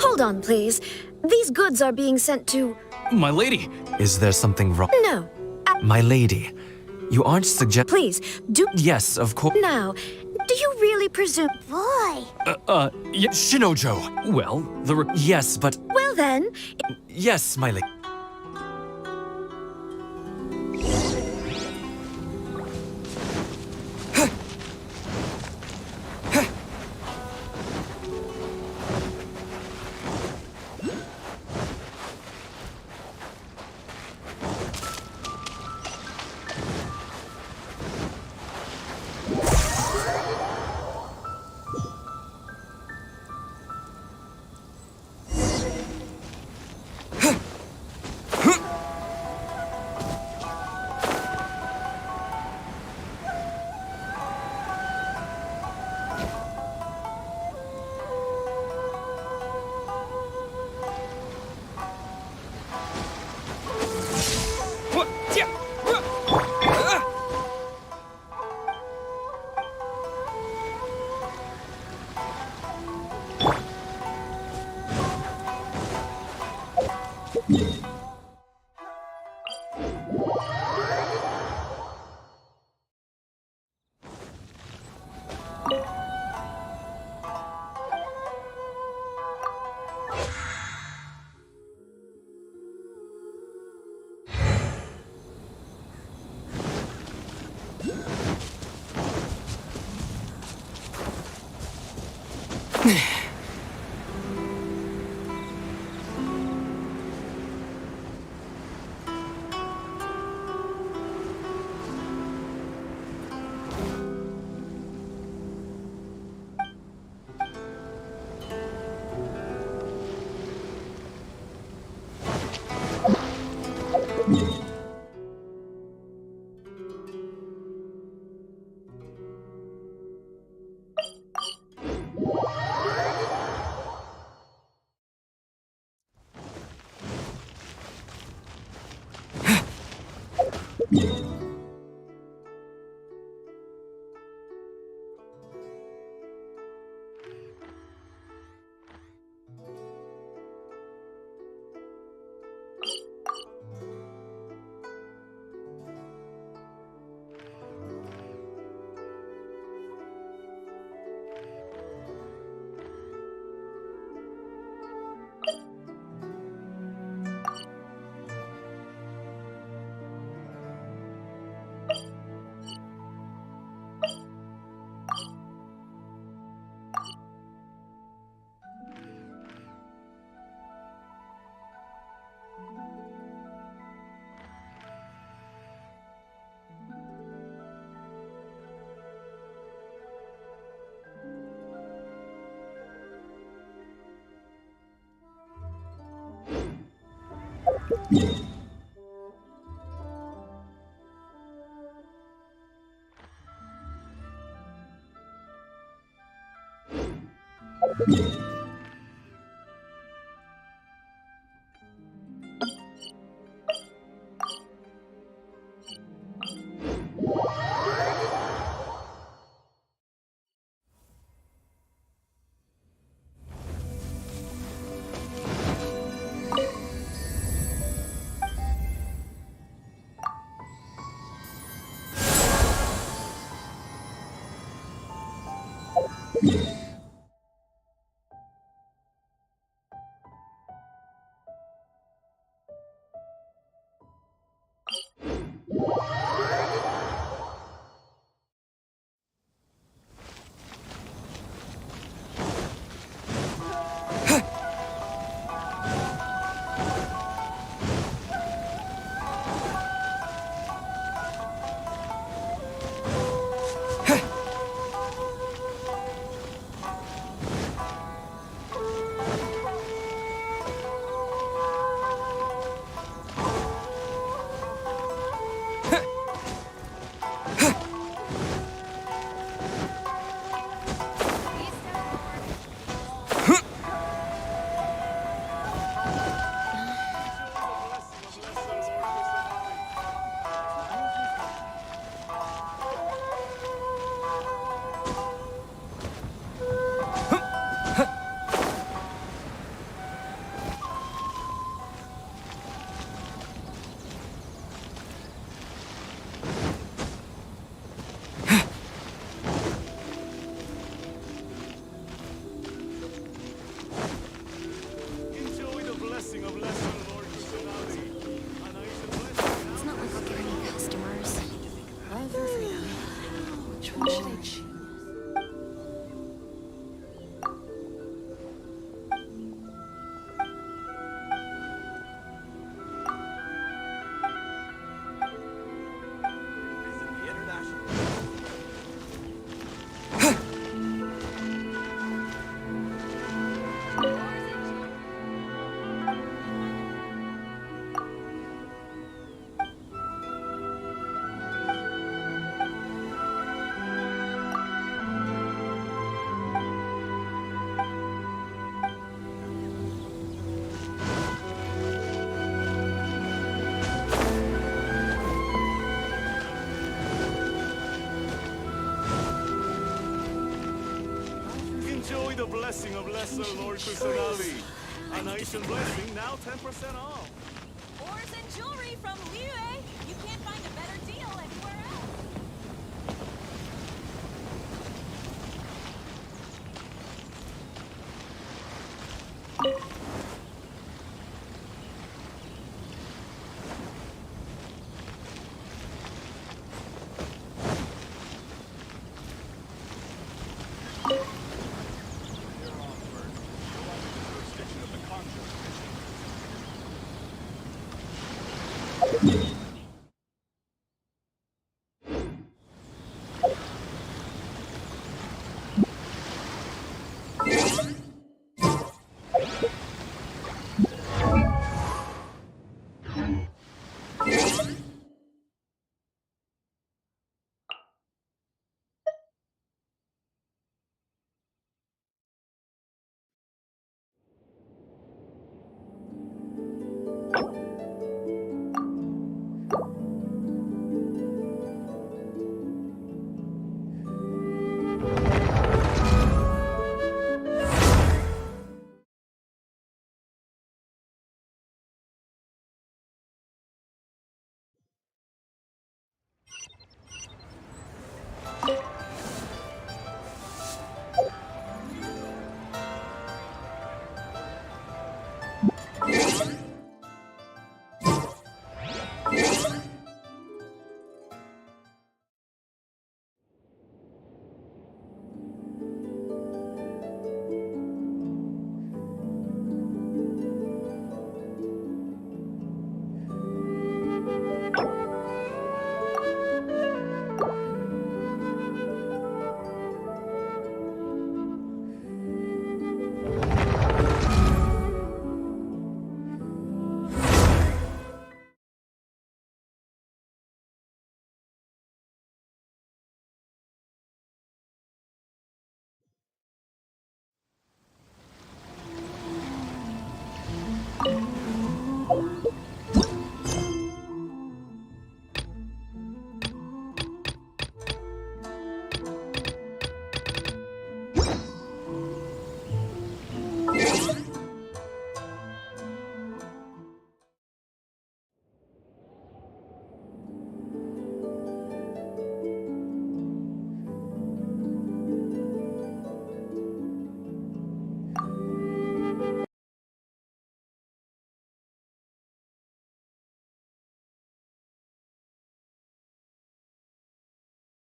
Hold on, please. These goods are being sent to... My lady, is there something wrong? No. My lady, you aren't Please, do... Yes, of course. Now, do you really presume... Boy. Shinojo. Well, yes, but... Well then... Yes, my lady. Enjoy the blessing of Lesser Lord Kusanagi. Anation blessing, now 10% off. Ores and jewelry from Liu. You can't find a better deal anywhere else.